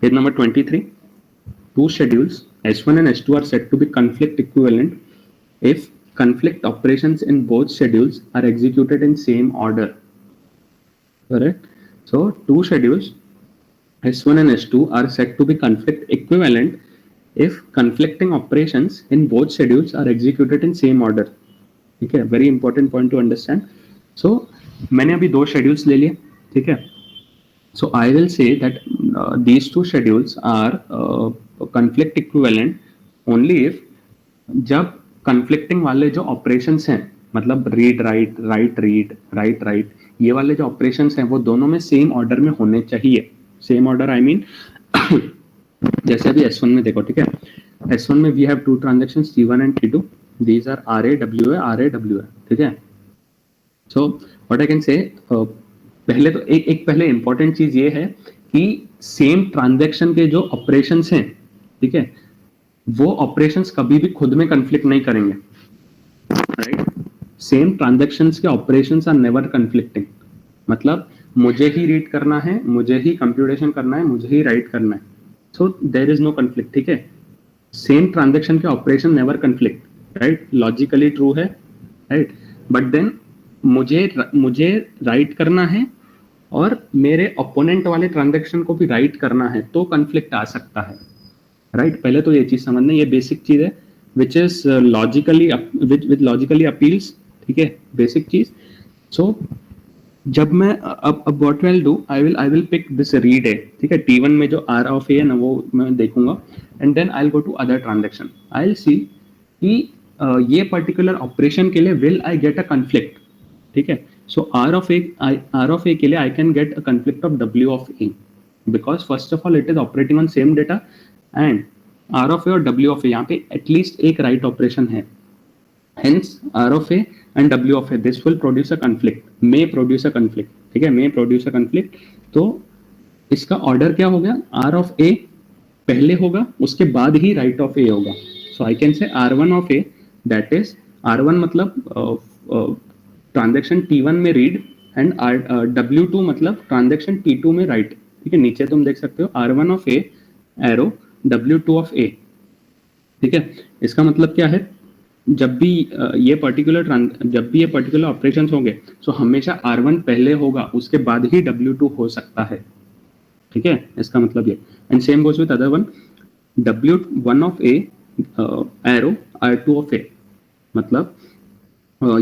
Page number 23. Two schedules S1 and S2 are said to be conflict equivalent if conflict operations in both schedules are executed in same order. Correct? So two schedules S1 and S2 are said to be conflict equivalent if conflicting operations in both schedules are executed in same order. ठीक है. Very important point to understand. So मैंने अभी दो schedules ले लिए. ठीक है. So I will say that these two schedules are conflict equivalent only if जब conflicting वाले जो operations हैं, मतलब read write, write read, write write, ये वाले जो operations हैं वो दोनों में same order में होने चाहिए. Same order I mean जैसे अभी S1 में देखो. ठीक है. S1 में we have two transactions T1 and T2. These are RAWA. ठीक है. So what I can say, पहले तो एक पहले इंपॉर्टेंट चीज ये है कि सेम ट्रांजैक्शन के जो ऑपरेशंस हैं, ठीक है, वो ऑपरेशंस कभी भी खुद में कन्फ्लिक्ट नहीं करेंगे. राइट. सेम ट्रांजैक्शंस के ऑपरेशंस आर नेवर कन्फ्लिक्टिंग. मतलब मुझे ही रीड करना है, मुझे ही कंप्यूटेशन करना है, मुझे ही राइट करना है. So there is no conflict. ठीक है. सेम ट्रांजैक्शन के operation never conflict. Right. Logically true है. राइट. बट देन मुझे राइट करना है और मेरे ओपोनेंट वाले ट्रांजेक्शन को भी राइट करना है तो कन्फ्लिक्ट आ सकता है, राइट। पहले तो ये चीज समझना, ये बेसिक चीज है which is logically with logically appeals, ठीक है, बेसिक चीज। सो जब मैं अब what will do, I will pick this read A, ठीक है, T1 में जो R ऑफ ए है ना वो मैं देखूंगा, and then I will go to other transaction, I will see कि ये पर्टिकुलर ऑपरेशन के लिए will I get a conflict, ठीक है। सो R ऑफ ए के लिए I can get a conflict of W of A, because first of all it is operating on same data, and R of A और W of A यहाँ पे at least एक write operation है, hence R of A and W of A, this will produce a conflict, may produce a conflict, ठीक है, may produce a conflict। तो इसका order क्या हो गया, R of A पहले होगा, उसके बाद ही राइट ऑफ A होगा। सो I can say R1 of A, that is R1 मतलब ट्रांजेक्शन T1 में रीड, एंड W2 मतलब ट्रांजेक्शन T2 में राइट, ठीक है। नीचे तुम देख सकते हो R1 of A arrow W2 of A, ठीक है। इसका मतलब क्या है, जब भी ये पर्टिकुलर ऑपरेशंस होंगे, सो हमेशा R1 पहले होगा, उसके बाद ही W2 हो सकता है, ठीक है। इसका मतलब ये, and same goes with other one, W1 of A arrow R2 of A, मतलब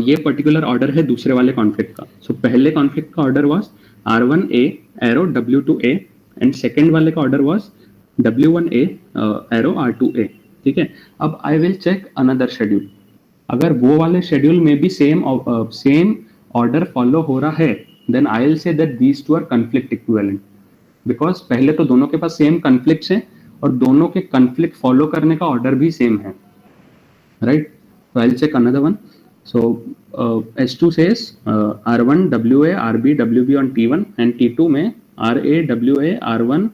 ये पर्टिकुलर ऑर्डर है दूसरे वाले कॉन्फ्लिक्ट का। सो पहले कॉन्फ्लिक्ट का order was R1A arrow W2A, and second वाले का order was W1A arrow R2A, ठीक है। अब I will check another schedule, अगर वो वाले शेड्यूल में भी सेम ऑर्डर फॉलो हो रहा है, then I will say that these two are conflict equivalent, because पहले तो दोनों के पास सेम कन्फ्लिक्ट्स हैं और दोनों के कन्फ्लिक्ट फॉलो करने का ऑर्डर भी सेम है, right. So I'll check another one. So S2 says R1 WA RB WB on T1, and T2 में RA WA R1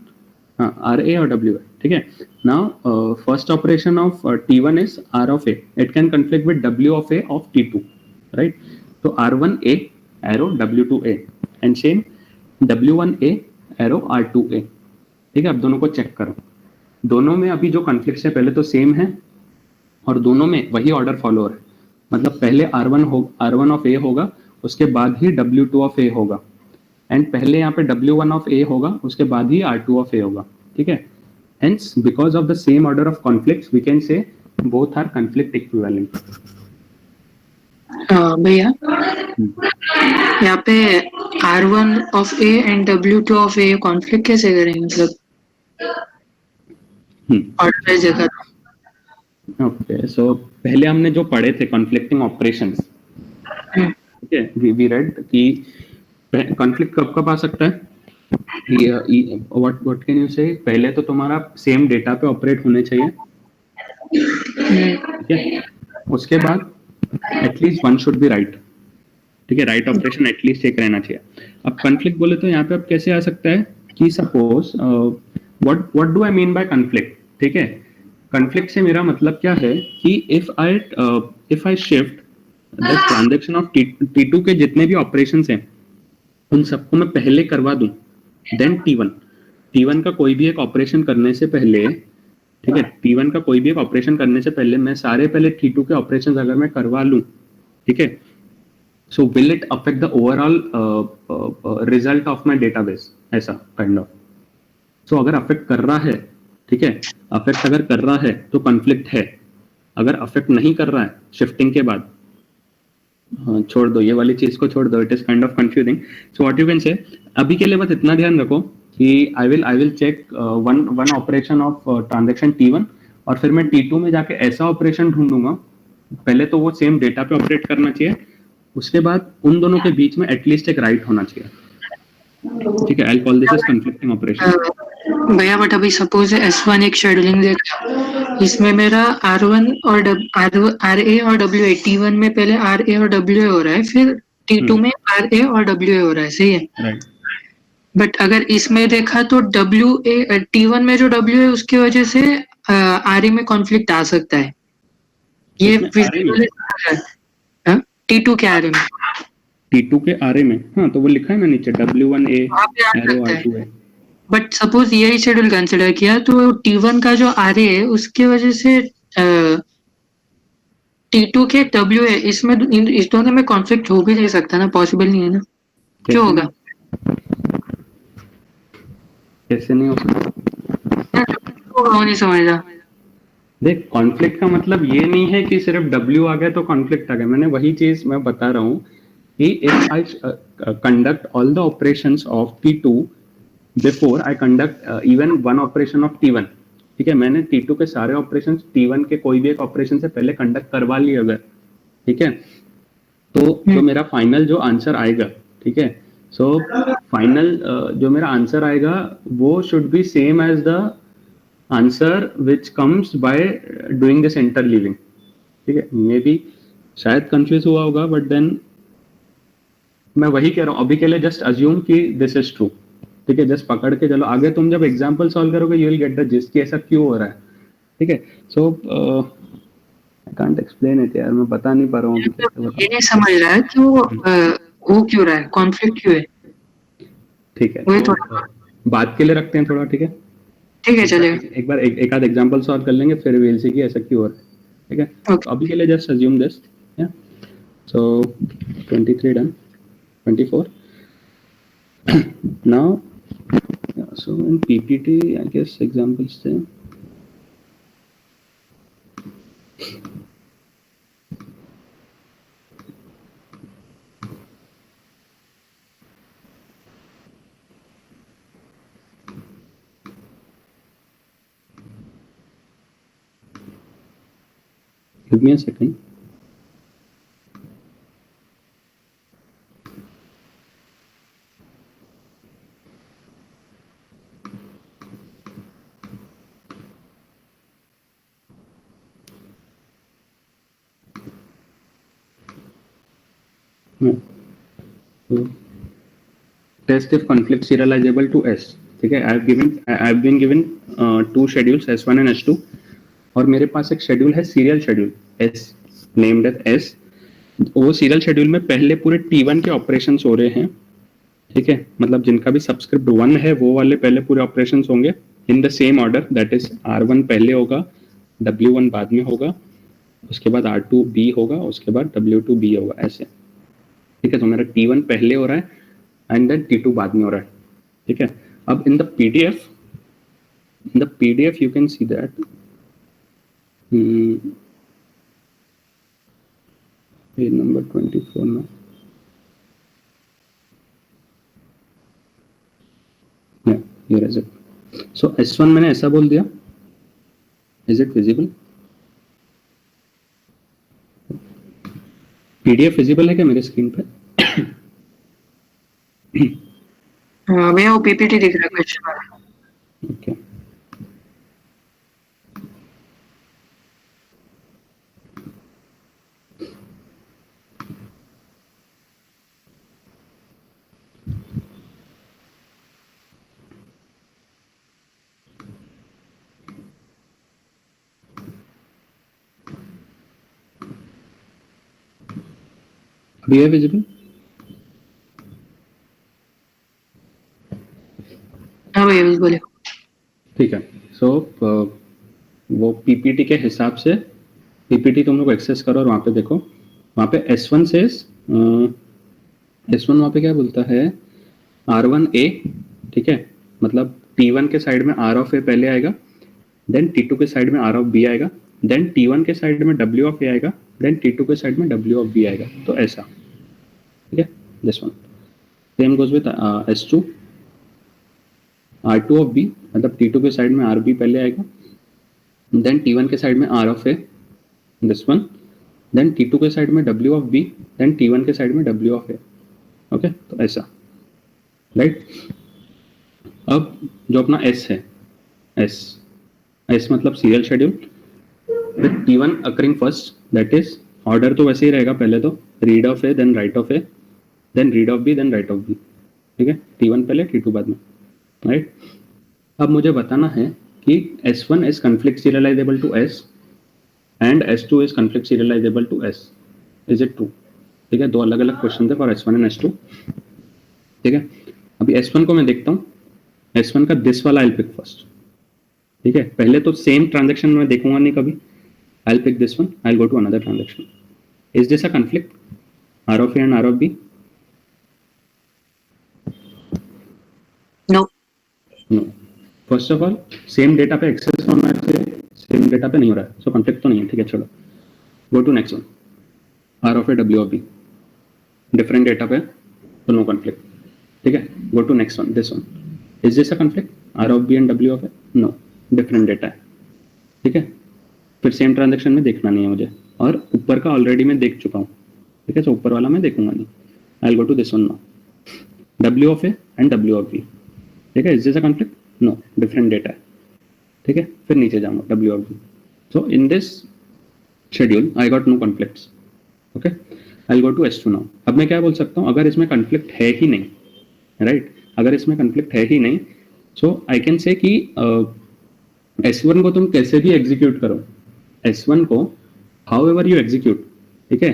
RA और WA, ठीक है। Now first operation of T1 is R of A. It can conflict with W of A of T2, right? So R1A arrow W2A and same W1A arrow R2A, ठीक है। अब दोनों को check करो, दोनों में अभी जो कन्फ्लिक्ट है पहले तो सेम है और दोनों में वही ऑर्डर फॉलो हो रहा है, मतलब पहले R1 ऑफ A होगा, उसके बाद ही W2 ऑफ A होगा, एंड पहले यहाँ पे W1 ऑफ A होगा, उसके बाद ही R2 ऑफ A होगा, ठीक है। Hence because of the same order of conflicts we can say both are conflict equivalent. भैया यहाँ पे R1 of A and W2 of A conflict कैसे करेंगे, मतलब ऑर्डर जगह। ओके, सो पहले हमने जो पढ़े थे कॉन्फ्लिक्टिंग ऑपरेशंस, ठीक है, वी रेड कि कॉन्फ्लिक्ट कब कब आ सकता है, व्हाट कैन यू से, पहले तो तुम्हारा सेम डेटा पे ऑपरेट होने चाहिए, ठीक है, उसके बाद at least one should be right, ठीक है, राइट ऑपरेशन एटलीस्ट एक रहना चाहिए। अब कॉन्फ्लिक्ट बोले तो यहाँ पे अब कैसे आ सकता है कि suppose what do I mean by conflict, ठीक है। कॉन्फ्लिक्ट से मेरा मतलब क्या है कि if I shift the transaction of T2 के जितने भी ऑपरेशंस हैं उन सबको मैं पहले करवा दूं, देन T1 का कोई भी एक ऑपरेशन करने से पहले, ठीक है, T1 का कोई भी एक ऑपरेशन करने से पहले मैं सारे पहले T2 के ऑपरेशंस अगर मैं करवा लूं, ठीक है, so will it affect the overall result of my database, ऐसा काइंड ऑफ। सो अगर अफेक्ट कर रहा है, ठीक है, अफेक्ट अगर कर रहा है तो कॉन्फ्लिक्ट है, अगर अफेक्ट नहीं कर रहा है शिफ्टिंग के बाद, छोड़ दो ये वाली चीज को, छोड़ दो, it is kind of confusing. So what you can say, अभी के लिए बस इतना ध्यान रखो कि I will check one operation of transaction T1 और फिर मैं T2 में जाके ऐसा ऑपरेशन ढूंढूंगा, पहले तो वो सेम डेटा पे ऑपरेट करना चाहिए, उसके बाद उन दोनों के बीच में एटलीस्ट एक राइट होना चाहिए, ठीक है। I call this as conflicting operation. भैया बट अभी सपोज S1 एक शेड्यूलिंग देख, इसमें मेरा R1 और RA और WA, T1 में पहले RA और WA हो रहा है, फिर T2 में RA और WA हो रहा है, सही है, राइट। बट अगर इसमें देखा तो T1 में जो W है उसकी वजह से RA में कॉन्फ्लिक्ट आ सकता है, ये विजिबल है T2 के RA में, T2 के RA में, हाँ तो वो लिखा है ना नीचे W1A arrow R2A। But suppose यही शेड्यूल कंसिडर किया तो T1 का जो RA है उसकी वजह से T2 के WA, इसमें इस दोनों में कॉन्फ्लिक्ट हो भी नहीं सकता ना, पॉसिबल नहीं है ना, क्यों होगा? कैसे नहीं हो सकता? वो नहीं समझा। देख, कॉन्फ्लिक्ट का मतलब ये नहीं है कि सिर्फ W आ गया तो कॉन्फ्लिक्ट आ गया। मैंने वही चीज मैं बता रहा हूँ कि if I conduct all the operations of T2 before I conduct even one operation of T1, ठीक है, मैंने T2 के सारे ऑपरेशन T1 के कोई भी एक ऑपरेशन से पहले कंडक्ट करवा लिए अगर, ठीक है, तो जो मेरा फाइनल जो आंसर आएगा, ठीक है, सो फाइनल जो मेरा आंसर आएगा वो should be same as the answer which comes by doing this interleaving, ठीक है। मे बी शायद कंफ्यूज हुआ होगा, बट देन मैं वही कह रहा हूँ अभी के लिए जस्ट अज्यूम कि दिस इज ट्रू, ठीक है, जस्ट पकड़ के चलो आगे। तुम जब एग्जाम्पल सॉल्व करोगे you will get the gist कि ऐसा क्यों हो रहा है, ठीक है। So I can't explain it यार, मैं बता नहीं पा रहा हूँ अभी कैसे ये नहीं समझ रहा है कि वो क्यों रहा है, कॉन्फ्लिक्ट क्यों है। ठीक है, वही तो थोड़ा बात के लिए रखते हैं थोड़ा, ठीक है। ठीक है, चलेगा। एक बार एक आध एग्जांपल सॉल्व कर लेंगे, फिर we'll see कि ऐसा क्यों हो रहा है, ठीक है। Okay. तो अभी के लिए जस्ट अज्यूम दिस, या so 23 done, 24 now. So in PPT I guess examples थे, give me a second. Yeah. So, test if conflict serializable to S, ठीक है। I have been given two schedules S1 and S2, और मेरे पास एक schedule है serial schedule S named as S। वो serial schedule में पहले पूरे T1 के ऑपरेशंस हो रहे हैं, ठीक है, मतलब जिनका भी सब्सक्रिप्ट 1 है वो वाले पहले पूरे ऑपरेशंस होंगे इन the same order, that is R1 पहले होगा, W1 बाद में होगा, उसके बाद R2B होगा, उसके बाद W2B होगा, ऐसे, ठीक है। तो मेरा T1 पहले हो रहा है एंड देन T2 बाद में हो रहा है, ठीक है। अब in the PDF you can see that page number 24 में, here is it. So S1 मैंने ऐसा बोल दिया, is it visible? PDF visible है क्या मेरे स्क्रीन पे? मैं वो पीपीटी दिख रहा है क्वेश्चन वाला। ओके, अभी है विजिबल? हाँ भैया बोले। ठीक है। सो वो पीपीटी के हिसाब से, पीपीटी तुम लोग एक्सेस करो और वहाँ पे देखो, वहाँ पे S1 से S1 वहाँ पे क्या बोलता है, R1A, ठीक है, मतलब T1 के साइड में R ऑफ A पहले आएगा, देन T2 के साइड में R ऑफ B आएगा, देन T1 के साइड में W ऑफ A आएगा, देन T2 के साइड में W ऑफ B आएगा, तो ऐसा, ठीक है, this one. Same goes with S2, R2 of B, मतलब T2 के साइड में RB पहले आएगा, देन T1 के साइड में R of A, this one, then T2 के साइड में W of B, then T1 के साइड में W ऑफ A, ओके, तो ऐसा, राइट। अब जो अपना S है, S मतलब serial schedule with T1 occurring first, that is order तो वैसे ही रहेगा, पहले तो read of A, then write of A, then read of B, then write of B, ठीक है, T1 पहले T2 बाद में, राइट। अब मुझे बताना है कि S1 is conflict serializable to S and S2 is conflict serializable to S, is it true, ठीक है। दो अलग अलग क्वेश्चन थे फॉर S1 एंड S2, ठीक है। अभी S1 को मैं देखता हूँ, S1 का दिस वाला आई विल पिक फर्स्ट, ठीक है। पहले तो सेम ट्रांजैक्शन में देखूंगा नहीं कभी, I will pick this one, I will go to another transaction, is this a conflict R of A and R of B? No. No. First of all same data पे access होना चाहिए, same data पे नहीं हो रहा है, सो conflict तो नहीं है, ठीक है छोड़ो. Go to next one, R of A W of B, different data पे तो नो कॉन्फ्लिक्ट, ठीक है. Go to next one, this one, is this a conflict, R of B and W of A, no, different data है, ठीक है. फिर same transaction में देखना नहीं है मुझे, और ऊपर का ऑलरेडी मैं देख चुका हूँ, ठीक है. तो ऊपर वाला मैं देखूंगा नहीं. I will go to this one now, W of A and W of B, ठीक है. Is this a conflict, no, different data है, ठीक है. फिर नीचे जाऊंगा W of B, so in this schedule I got no conflicts, okay. I will go to S2 now. अब मैं क्या बोल सकता हूँ, अगर इसमें कॉन्फ्लिक्ट है ही नहीं, राइट, अगर इसमें कॉन्फ्लिक्ट है ही नहीं, सो आई कैन से कि S1 को तुम कैसे भी एग्जीक्यूट करो, S1 को हाउ एवर यू एग्जीक्यूट, ठीक है.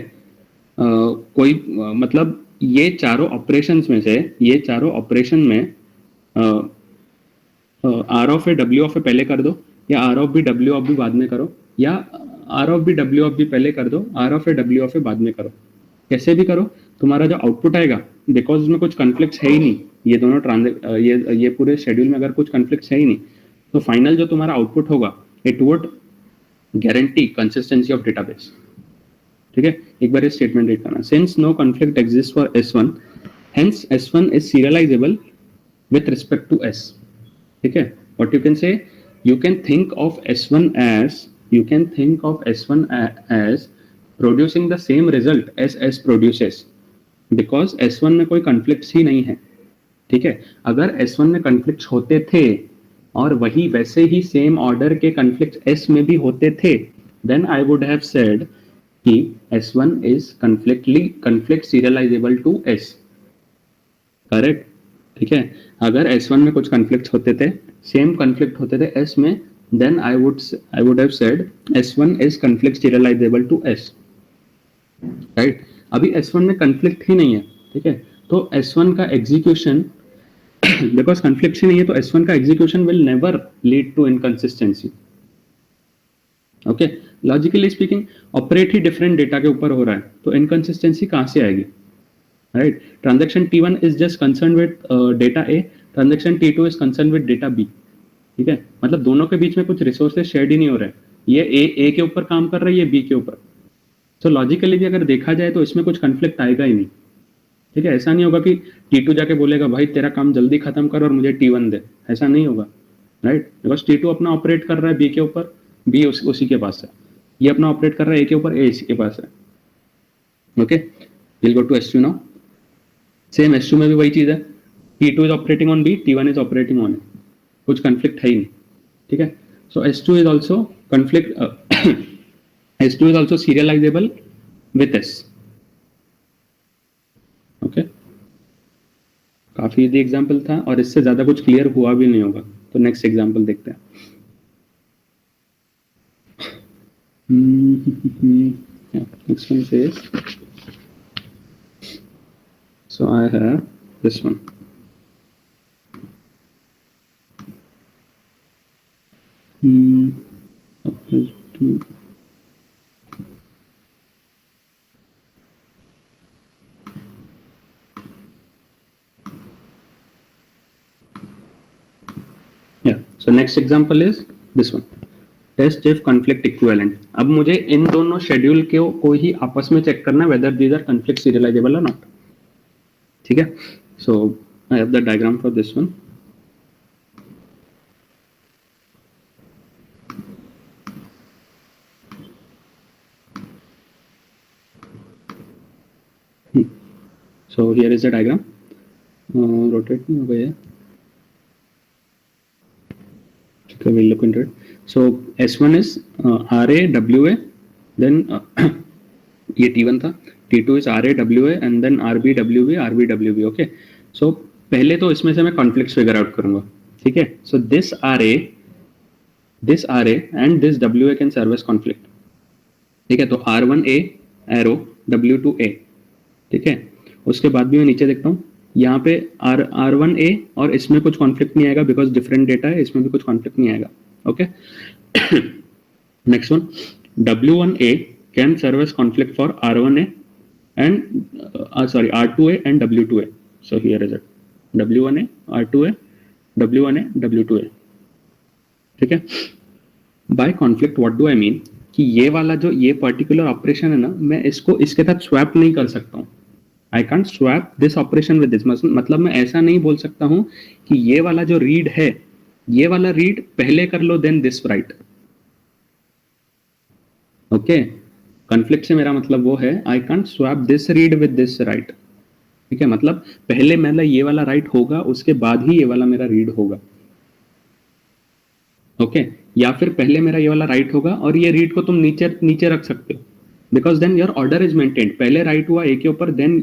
कोई मतलब ये चारों ऑपरेशंस में से, ये चारों ऑपरेशन में R of A W of A पहले कर दो, या R of B W of B बाद में करो, या R of B W of B पहले कर दो, R of A W of A बाद में करो. कैसे भी करो, तुम्हारा जो आउटपुट आएगा, बिकॉज इसमें कुछ कॉन्फ्लिक्ट्स है ही नहीं, ये दोनों ये पूरे शेड्यूल में अगर कुछ कॉन्फ्लिक्ट्स है ही नहीं, तो फाइनल जो तुम्हारा आउटपुट होगा, it would guarantee consistency of database, ठीक है. एक बार ये स्टेटमेंट रीड करना, since no conflict exist for S1, hence S1 is serializable with respect to S, ठीक है. What you can say, you can think of S1 as producing the same result as S produces, because S1 में कोई conflicts ही नहीं है, ठीक है. अगर S1 में conflicts होते थे और वही वैसे ही same order के conflicts S में भी होते थे, then I would have said कि S1 is conflict serializable to S, correct, ठीक है. अगर S1 में कुछ conflicts होते थे, सेम कॉन्फ्लिक्ट होते थे S में, then I would have said S1 is conflict serializable to S, right. अभी S1 में कॉन्फ्लिक्ट ही नहीं है, ठीक है. तो S1 का एग्जीक्यूशन, बिकॉज कॉन्फ्लिक्ट ही नहीं है, तो S1 का execution will never lead to inconsistency, okay. Logically speaking operate ही डिफरेंट डेटा के ऊपर हो रहा है, तो इनकंसिस्टेंसी कहाँ से आएगी, right. Transaction T1 is just concern with data A, transaction T2 is concern with data B, ठीक है. मतलब दोनों के बीच में कुछ रिसोर्सेज शेयर ही नहीं हो रहे, ये A के ऊपर काम कर रहा है, ये B के ऊपर. सो लॉजिकली भी अगर देखा जाए तो इसमें कुछ कॉन्फ्लिक्ट आएगा ही नहीं, ठीक है. ऐसा नहीं होगा कि T2 जाके बोलेगा भाई तेरा काम जल्दी खत्म कर और मुझे T1 दे, ऐसा नहीं होगा, राइट. बिकॉज T2 अपना ऑपरेट कर रहा है B के ऊपर, B उसी के पास है. ये अपना ऑपरेट कर रहा है A के ऊपर, A इसी के पास है, okay. Will go to S2 now. Same S2 में भी वही चीज है, T2 is operating on B, T1 is operating on A. कुछ conflict है ही नहीं, ठीक है. So S2 is also S2 is also serializable with S. Okay. काफी इजी एग्जाम्पल था और इससे ज्यादा कुछ क्लियर हुआ भी नहीं होगा, तो नेक्स्ट एग्जाम्पल देखते हैं. Next one says, so I have this one. Yeah, so next example is this one, test if conflict equivalent. अब मुझे इन दोनों शेड्यूल को ही आपस में चेक करना है whether these are conflict serializable or not, ठीक है. So I have the diagram for this one. So here is the diagram. Rotate नहीं होगा ये. Okay, we'll look into it. So S1 is RA WA, then ये T1 था, T2 is RA WA and then RB WB RB WB. Okay. So पहले तो इसमें से मैं conflicts figure out करूँगा, ठीक है. So this RA and this WA can serve as conflict, ठीक है. तो R1A arrow W2A, ठीक है. उसके बाद भी मैं नीचे देखता हूँ, यहाँ पे R1A और इसमें कुछ कॉन्फ्लिक्ट नहीं आएगा बिकॉज डिफरेंट डेटा है, इसमें भी कुछ कॉन्फ्लिक्ट नहीं आएगा, okay. Next one, W1A can serve as conflict for R1A and R2A and W2A. So here is it, W1A R2A W1A W2A, ठीक है। By conflict what do I mean कि ये वाला जो ये पर्टिकुलर ऑपरेशन है ना, मैं इसको इसके साथ स्वैप नहीं कर सकता हूँ। आई can't swap this operation with this, मतलब मैं ऐसा नहीं बोल सकता हूँ कि ये वाला जो रीड है, ये वाला रीड पहले कर लो then this write. Okay, conflict से मेरा मतलब वो है I can't swap this read with this write. ठीक है, मतलब पहले मेरा ये वाला राइट होगा, उसके बाद ही ये वाला मेरा रीड होगा। ओके, या फिर पहले मेरा ये वाला राइट होगा और ये रीड को तुम नीचे नीचे रख सकते हो, because then your order is maintained. पहले राइट हुआ ए के ऊपर, देन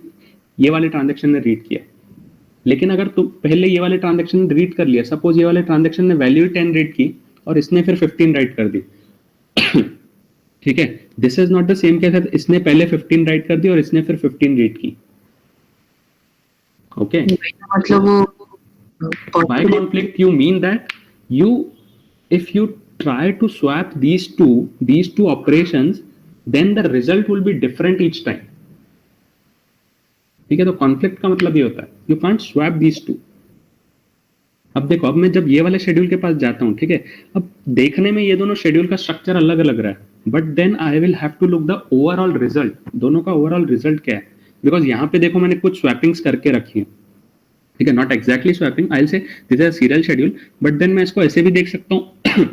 ये वाले ट्रांजेक्शन ने रीड किया। लेकिन अगर तुम पहले ये वाले ट्रांजेक्शन ने रीड कर लिया, सपोज ये वाले ट्रांजेक्शन ने वैल्यू 10 रीड की और इसने फिर 15 राइट कर दी ठीक है, this is not the same case, इसने पहले 15 राइट कर दी और इसने फिर 15 रीड की। ओके, मतलब वो by conflict you mean that if you try to swap these two operations, then the result will be different each time। ठीक है, तो कॉन्फ्लिक्ट का मतलब ये होता है you can't swap these two. अब देखो, अब मैं जब ये वाले शेड्यूल के पास जाता हूँ, ठीक है, अब देखने में ये दोनों शेड्यूल का स्ट्रक्चर अलग अलग रहा है, but then I will have to look the overall result, दोनों का ओवरऑल रिजल्ट क्या है। बिकॉज यहाँ पे देखो मैंने कुछ स्वैपिंग्स करके रखी है, ठीक है, not exactly swapping, I will say this is a serial schedule, but then मैं इसको ऐसे भी देख सकता हूँ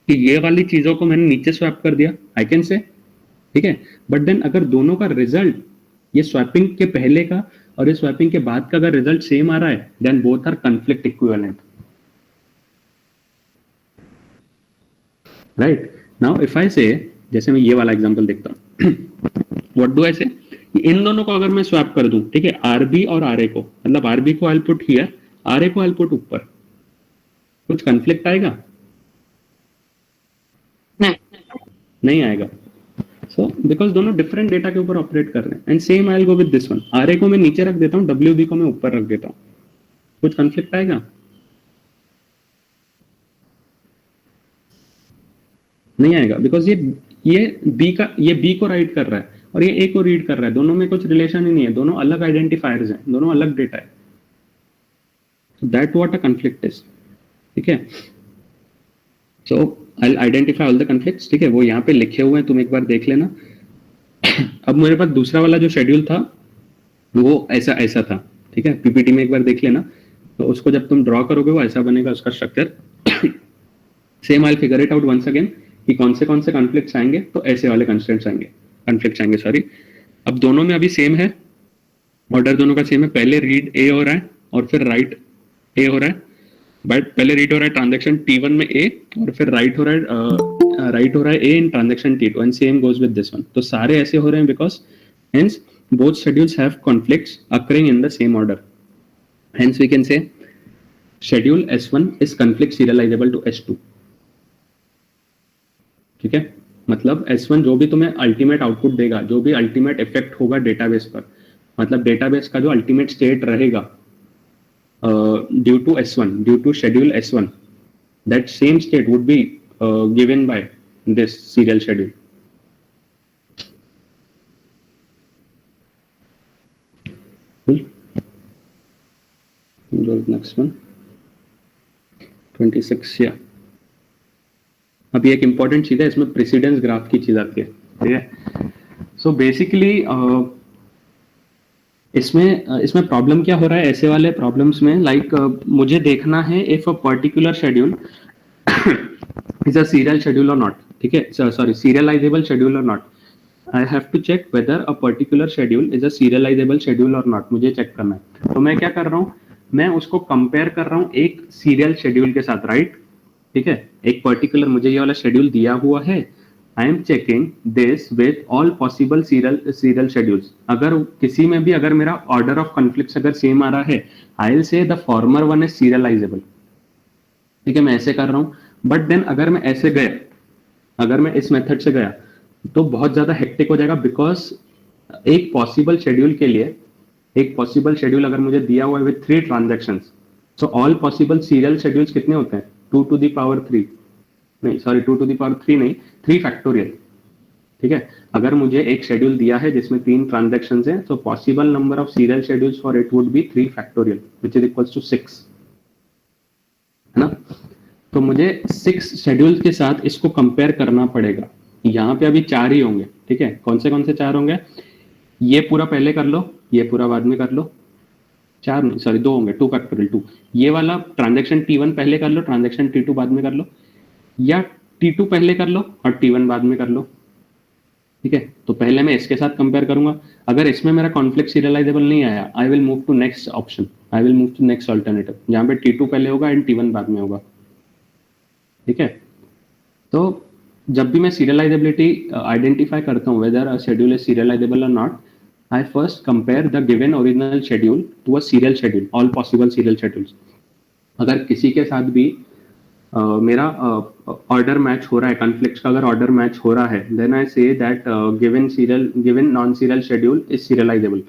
कि ये वाली चीजों को मैंने नीचे स्वैप कर दिया, आई कैन से, ठीक है। बट देन अगर दोनों का रिजल्ट, ये स्वैपिंग के पहले का और ये स्वैपिंग के बाद का अगर रिजल्ट सेम आ रहा है, then both are conflict equivalent. Right, now if I say, जैसे मैं ये वाला एग्जांपल देखता हूँ व्हाट डू आई से, इन दोनों को अगर मैं स्वैप कर दूं, ठीक है, आरबी और आरए को, मतलब आरबी को I will put here, RA को आई विल पुट ऊपर, कुछ कॉन्फ्लिक्ट आएगा? नहीं आएगा। सो बिकॉज दोनों डिफरेंट डेटा के ऊपर ऑपरेट कर रहे हैं, and same I will go with this one, RA को मैं नीचे रख देता हूँ, डब्ल्यूबी को मैं ऊपर रख देता हूँ, कुछ कॉन्फ्लिक्ट आएगा? नहीं आएगा, बिकॉज ये बी को राइट कर रहा है और ये ए को रीड कर रहा है, दोनों में कुछ रिलेशन ही नहीं है, दोनों अलग आइडेंटिफायर्स हैं, दोनों अलग डेटा है। That what a conflict is. ठीक है, so I will identify all the conflicts. ठीक है, वो यहाँ पे लिखे हुए हैं, तुम एक बार देख लेना। अब मेरे पास दूसरा वाला जो शेड्यूल था वो ऐसा था, ठीक है, पीपीटी में एक बार देख लेना, तो उसको जब तुम ड्रॉ करोगे वो ऐसा बनेगा उसका structure. Same I will figure it out once again कि कौन से कॉन्फ्लिक्ट्स आएंगे, तो ऐसे वाले कॉन्फ्लिक्ट्स आएंगे, सॉरी। अब दोनों में अभी सेम है, ऑर्डर दोनों का सेम है, पहले रीड ए हो रहा है और फिर राइट ए हो रहा है, बट पहले रीड हो रहा है ट्रांजैक्शन T1 में ए और फिर राइट हो रहा है A in transaction T2, and same goes with this one. तो सारे ऐसे हो रहे हैं because hence both schedules have conflicts occurring in the same order, hence we can say schedule S1 is conflict serializable to S2। ठीक है, मतलब S1 जो भी तुम्हें अल्टीमेट आउटपुट देगा, जो भी अल्टीमेट इफेक्ट होगा डेटाबेस पर, मतलब डेटाबेस का जो अल्टीमेट स्टेट रहेगा due to S1, due to schedule S1, that same state would be given by this serial schedule. Cool. Go to the next one. 26, yeah. अब ये एक इंपॉर्टेंट चीज है, इसमें प्रेसिडेंस ग्राफ की चीज आती है, ठीक है। सो बेसिकली इसमें प्रॉब्लम क्या हो रहा है ऐसे वाले प्रॉब्लम्स में, लाइक मुझे देखना है if a particular schedule is a serial schedule और नॉट, ठीक है, सॉरी सीरियलाइजेबल शेड्यूल और not. I have to check whether a particular schedule is a serializable schedule और नॉट, मुझे चेक करना है। तो मैं क्या कर रहा हूँ, मैं उसको कंपेयर कर रहा हूँ एक सीरियल शेड्यूल के साथ, राइट, ठीक है, एक पर्टिकुलर मुझे ये वाला शेड्यूल दिया हुआ है, I am checking this with all possible serial schedules. अगर किसी में भी अगर मेरा ऑर्डर ऑफ कॉन्फ्लिक्ट्स अगर सेम आ रहा है, आई विल से the former one is serializable. ठीक है, मैं ऐसे कर रहा हूं, बट देन अगर मैं ऐसे गया, अगर मैं इस मेथड से गया तो बहुत ज्यादा हेक्टिक हो जाएगा, बिकॉज एक पॉसिबल शेड्यूल के लिए, एक पॉसिबल शेड्यूल अगर मुझे दिया हुआ है with 3 transactions, so all possible serial schedules कितने होते हैं, 2 to the power 3, नहीं सॉरी 2 to the power 3 नहीं, 3 फैक्टोरियल। ठीक है, अगर मुझे एक शेड्यूल दिया है जिसमें 3 ट्रांजैक्शंस हैं, तो possible number of serial schedules for it would be 3 factorial which is equals to 6, है ना। तो मुझे 6 शेड्यूल के साथ इसको कंपेयर करना पड़ेगा। यहाँ पे अभी 4 ही होंगे, ठीक है। कौन से 4 होंगे? ये पूरा पहले कर लो, ये पूरा बाद में कर लो। 4 नहीं, सॉरी 2 होंगे, 2 फैक्टोरियल 2। ये वाला ट्रांजेक्शन T1 पहले कर लो, ट्रांजेक्शन T2 बाद में कर लो, या T2 पहले कर लो और T1 बाद में कर लो, ठीक है। तो पहले मैं इसके साथ कंपेयर करूंगा। अगर इसमें मेरा कॉन्फ्लिक्ट सीरियलाइजेबल नहीं आया, I will move to next option, I will move to next alternative, जहां पे T2 पहले होगा एंड T1 बाद में होगा, ठीक है। तो जब भी मैं सीरियलाइजेबिलिटी आइडेंटिफाई करता हूँ whether a schedule is serializable और not, I first compare the given original schedule to a serial schedule, all possible serial schedules. अगर किसी के साथ भी मेरा ऑर्डर मैच हो रहा है, कॉन्फ्लिक्ट का अगर ऑर्डर मैच हो रहा है, then I say that given non serial schedule is serializable,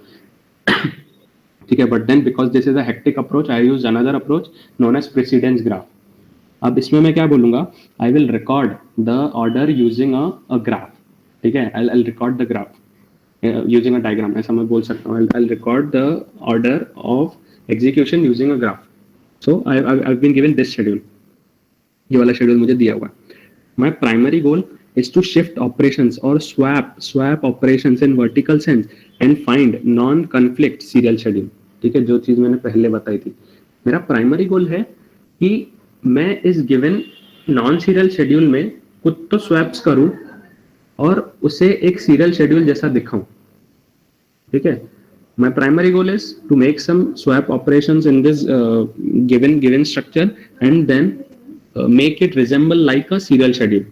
ठीक है। But then because this is a hectic approach, I use another approach known as precedence graph. अब इसमें मैं क्या बोलूंगा, I will record the order using a graph, ठीक है। I record the graph using a diagram, ऐसा मैं बोल सकता हूँ। I record the order of execution using a graph. So I been given this schedule, ये वाला शेड्यूल मुझे दिया हुआ है। My primary goal is to shift operations और swap operations in vertical sense and find non conflict serial schedule, ठीक है। जो चीज मैंने पहले बताई थी, मेरा प्राइमरी गोल है कि मैं इस गिवन नॉन सीरियल शेड्यूल में कुछ तो स्वैप्स करूं और उसे एक सीरियल शेड्यूल जैसा दिखाऊं, ठीक है। My primary goal is to make some swap operations in this given structure and then make it resemble like a serial schedule.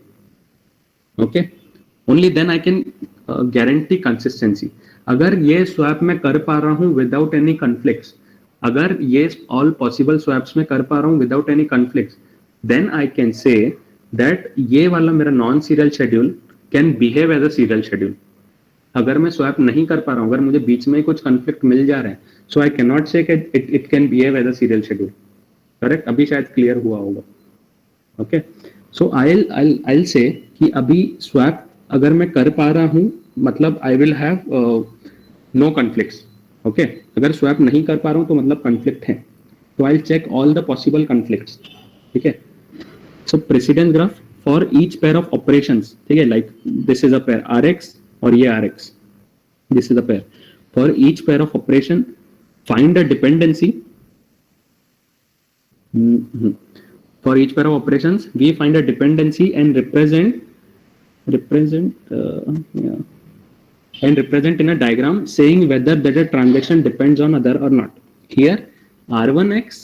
Okay, only then I can guarantee consistency. अगर ये swap मैं कर पा रहा हूँ without any conflicts, अगर ये all possible swaps में कर पा रहा हूँ without any conflicts, then I can say that ये वाला मेरा non serial schedule can behave as a serial schedule. अगर मैं स्वैप नहीं कर पा रहा हूँ, अगर मुझे बीच में कुछ कॉन्फ्लिक्ट मिल जा रहा है, so I can not say it can behave as a serial schedule, correct. अभी शायद क्लियर हुआ होगा, ओके। सो आई से कि अभी स्वैप अगर मैं कर पा रहा हूँ, मतलब I will have no conflicts, okay. अगर स्वैप नहीं कर पा रहा हूँ तो मतलब कॉन्फ्लिक्ट है, तो I check all the possible conflicts, ठीक है। So precedence graph for each pair of operations, ठीक है, like this is a pair Rx और ये Rx, this is a pair. For each pair of operation, find a dependency. For each pair of operations, we find a dependency and represent in a diagram saying whether that a transaction depends on other or not. Here, R1x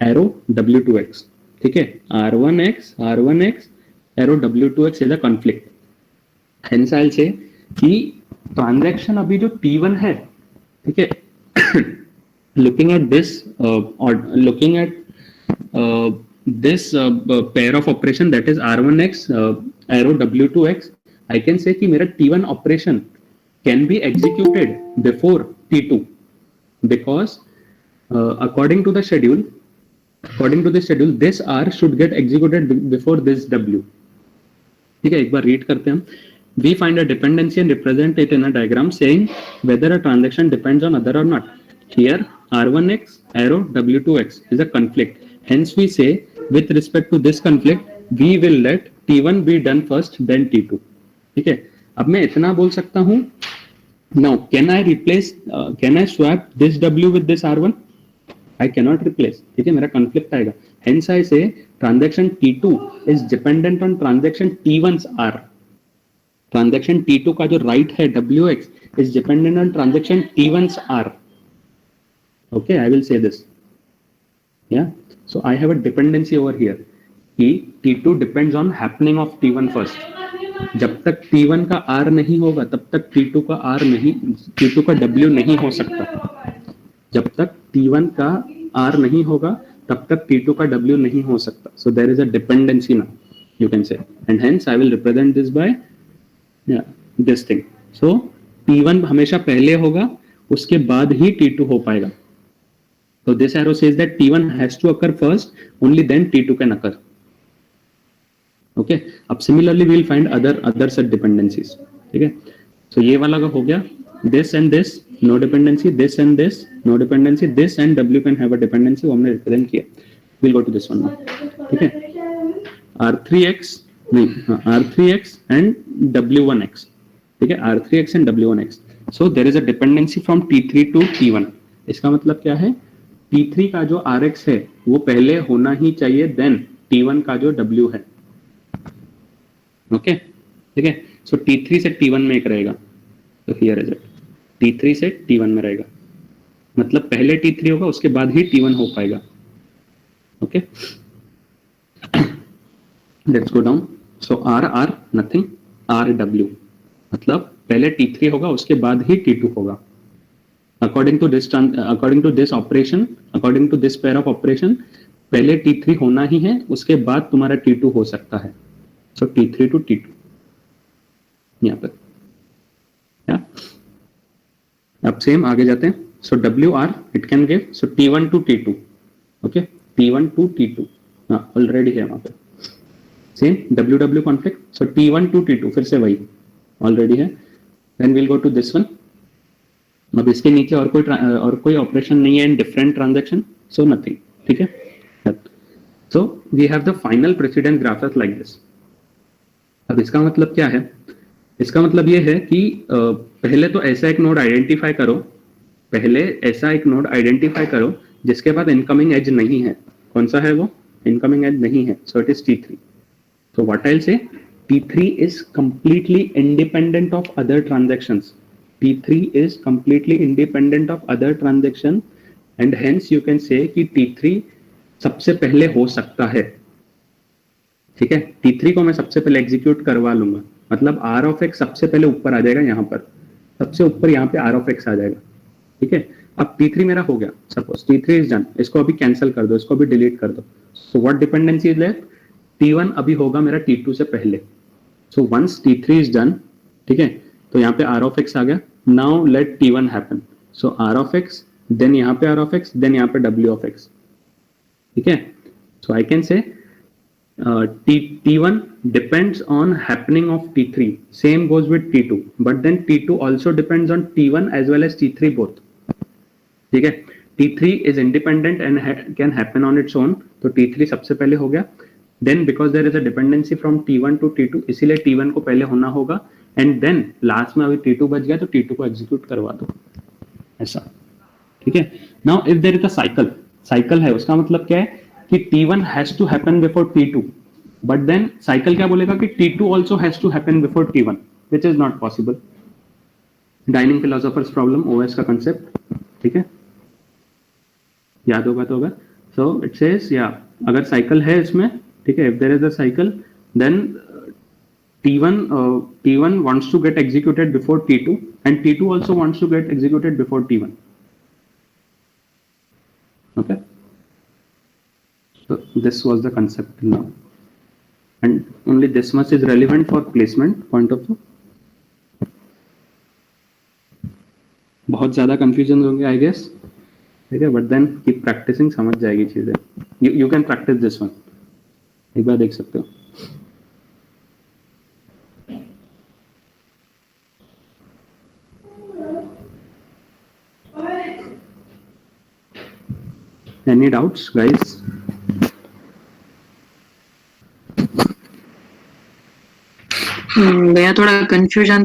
arrow W2x, ठीक है, R1x arrow W2x is a conflict. Hence, I'll say कि transaction अभी जो T1 है, ठीक है, looking at this pair of operation that is R1x arrow W2x, I can say कि मेरा T1 operation can be executed before T2 because according to the schedule, this R should get executed before this W, ठीक है। एक बार read करते हैं हम। We find a dependency and represent it in a diagram saying whether a transaction depends on other or not. Here, R1x arrow W2x is a conflict. Hence, we say with respect to this conflict, we will let T1 be done first, then T2. ठीक है। अब मैं इतना बोल सकता हूँ। Now, can I swap this W with this R1? I cannot replace. ठीक है, मेरा conflict आएगा. Hence, I say transaction T2 is dependent on transaction T1's R. Transaction T2 का जो राइट है WX is dependent on transaction T1's R. Okay, I will say this. Yeah, so I have a dependency over here कि T2 depends on happening of T1 first. जब तक T1 का R नहीं होगा तब तक T2 का W नहीं हो सकता. जब तक T1 का R नहीं होगा तब तक T2 का W नहीं हो सकता. So there is a dependency now, you can say, and hence I will represent this by this thing. So T1 हमेशा पहले होगा, उसके बाद ही T2 हो पाएगा. So this arrow says that T1 has to occur first, only then T2 can occur. Okay. अब similarly we will find other such dependencies. ठीक है. So ये वाला का हो गया. This and this no dependency. This and this no dependency. This and W can have a dependency. वो हमने represent किया. We'll go to this one now. ठीक है. R3x नहीं, R3x and W1x, ठीक है, R3x and W1x. So there is a dependency from T3 to T1. इसका मतलब क्या है, T3 का जो Rx है वो पहले होना ही चाहिए देन T1 का जो W है. ओके, ठीक है. सो T3 से T1 में एक रहेगा, तो हियर इज इट, T3 से T1 में रहेगा, मतलब पहले T3 होगा उसके बाद ही T1 हो पाएगा. Okay, let's go down. So R nothing, RW मतलब पहले T3 होगा उसके बाद ही T2 होगा. According to this operation, according to this pair of operation, पहले T3 होना ही है, उसके बाद तुम्हारा T2 हो सकता है. सो T3 to T2 यहाँ पर. अब सेम आगे जाते हैं. So WR it can give, so T1 to T2. Okay, T1 to T2 हाँ ऑलरेडी है वहां पे. Same WW conflict, so T1 to T2 फिर से वही ऑलरेडी है. Then will go to this one. अब इसके नीचे और कोई ऑपरेशन नहीं है in different transaction, so nothing. ठीक है, so we have the final precedence graph like this. अब इसका मतलब क्या है, इसका मतलब ये है कि पहले तो ऐसा एक नोड आइडेंटिफाई करो, पहले ऐसा एक नोड आइडेंटिफाई करो जिसके बाद इनकमिंग एज नहीं है. कौन सा है वो, इनकमिंग एज नहीं है, so it is T3. So what I'll say, T3 is completely independent of other transactions. T3 is completely independent of other transaction and hence you can say कि T3 सबसे पहले हो सकता है. ठीक है, T3 को मैं सबसे पहले एग्जीक्यूट करवा लूंगा, मतलब R of X सबसे पहले ऊपर आ जाएगा, यहाँ पर सबसे ऊपर यहाँ पे R of X आ जाएगा. ठीक है, अब T3 मेरा हो गया, सपोज T3 इज डन, इसको अभी कैंसिल कर दो, इसको अभी डिलीट कर दो. So what dependency is left, T1 अभी होगा मेरा T2 से पहले. So once T3 is done, ठीक है, तो यहाँ पे R of X आ गया. Now let T1 happen. So R of X, then यहाँ पे R of X, देन यहाँ पे W of X. ठीक है, so I can say T1 depends on happening of T3. Same goes with T2, but then T2 also depends on T1 as well as T3 both. ठीक है, T3 is independent and can happen on its own. तो T3 सबसे पहले हो गया. Then because there is a dependency from T1 to T2, इसीलिए T1 को पहले होना होगा. And then लास्ट में अभी T2 बच गया तो T2 को एग्जीक्यूट करवा दो, ऐसा. ठीक है, now if there is a cycle है, उसका मतलब क्या है कि T1 has to happen before T2, but then cycle क्या बोलेगा कि T2 also has to happen before T1, which is not possible. Dining philosophers problem, OS का कंसेप्ट. ठीक है, याद होगा तो होगा. सो इट सेज या अगर साइकिल है इसमें, ठीक है, if there is a cycle then T1 wants to get executed before T2 and T2 also wants to get executed before T1. Okay, so this was the concept till now and only this much is relevant for placement point of view. बहुत ज्यादा confusion होंगे I guess, ठीक है, but then keep practising, समझ जाएगी चीजें. You can practice this one, एक बार देख सकते हो. Any doubts guys? भैया थोड़ा कंफ्यूजन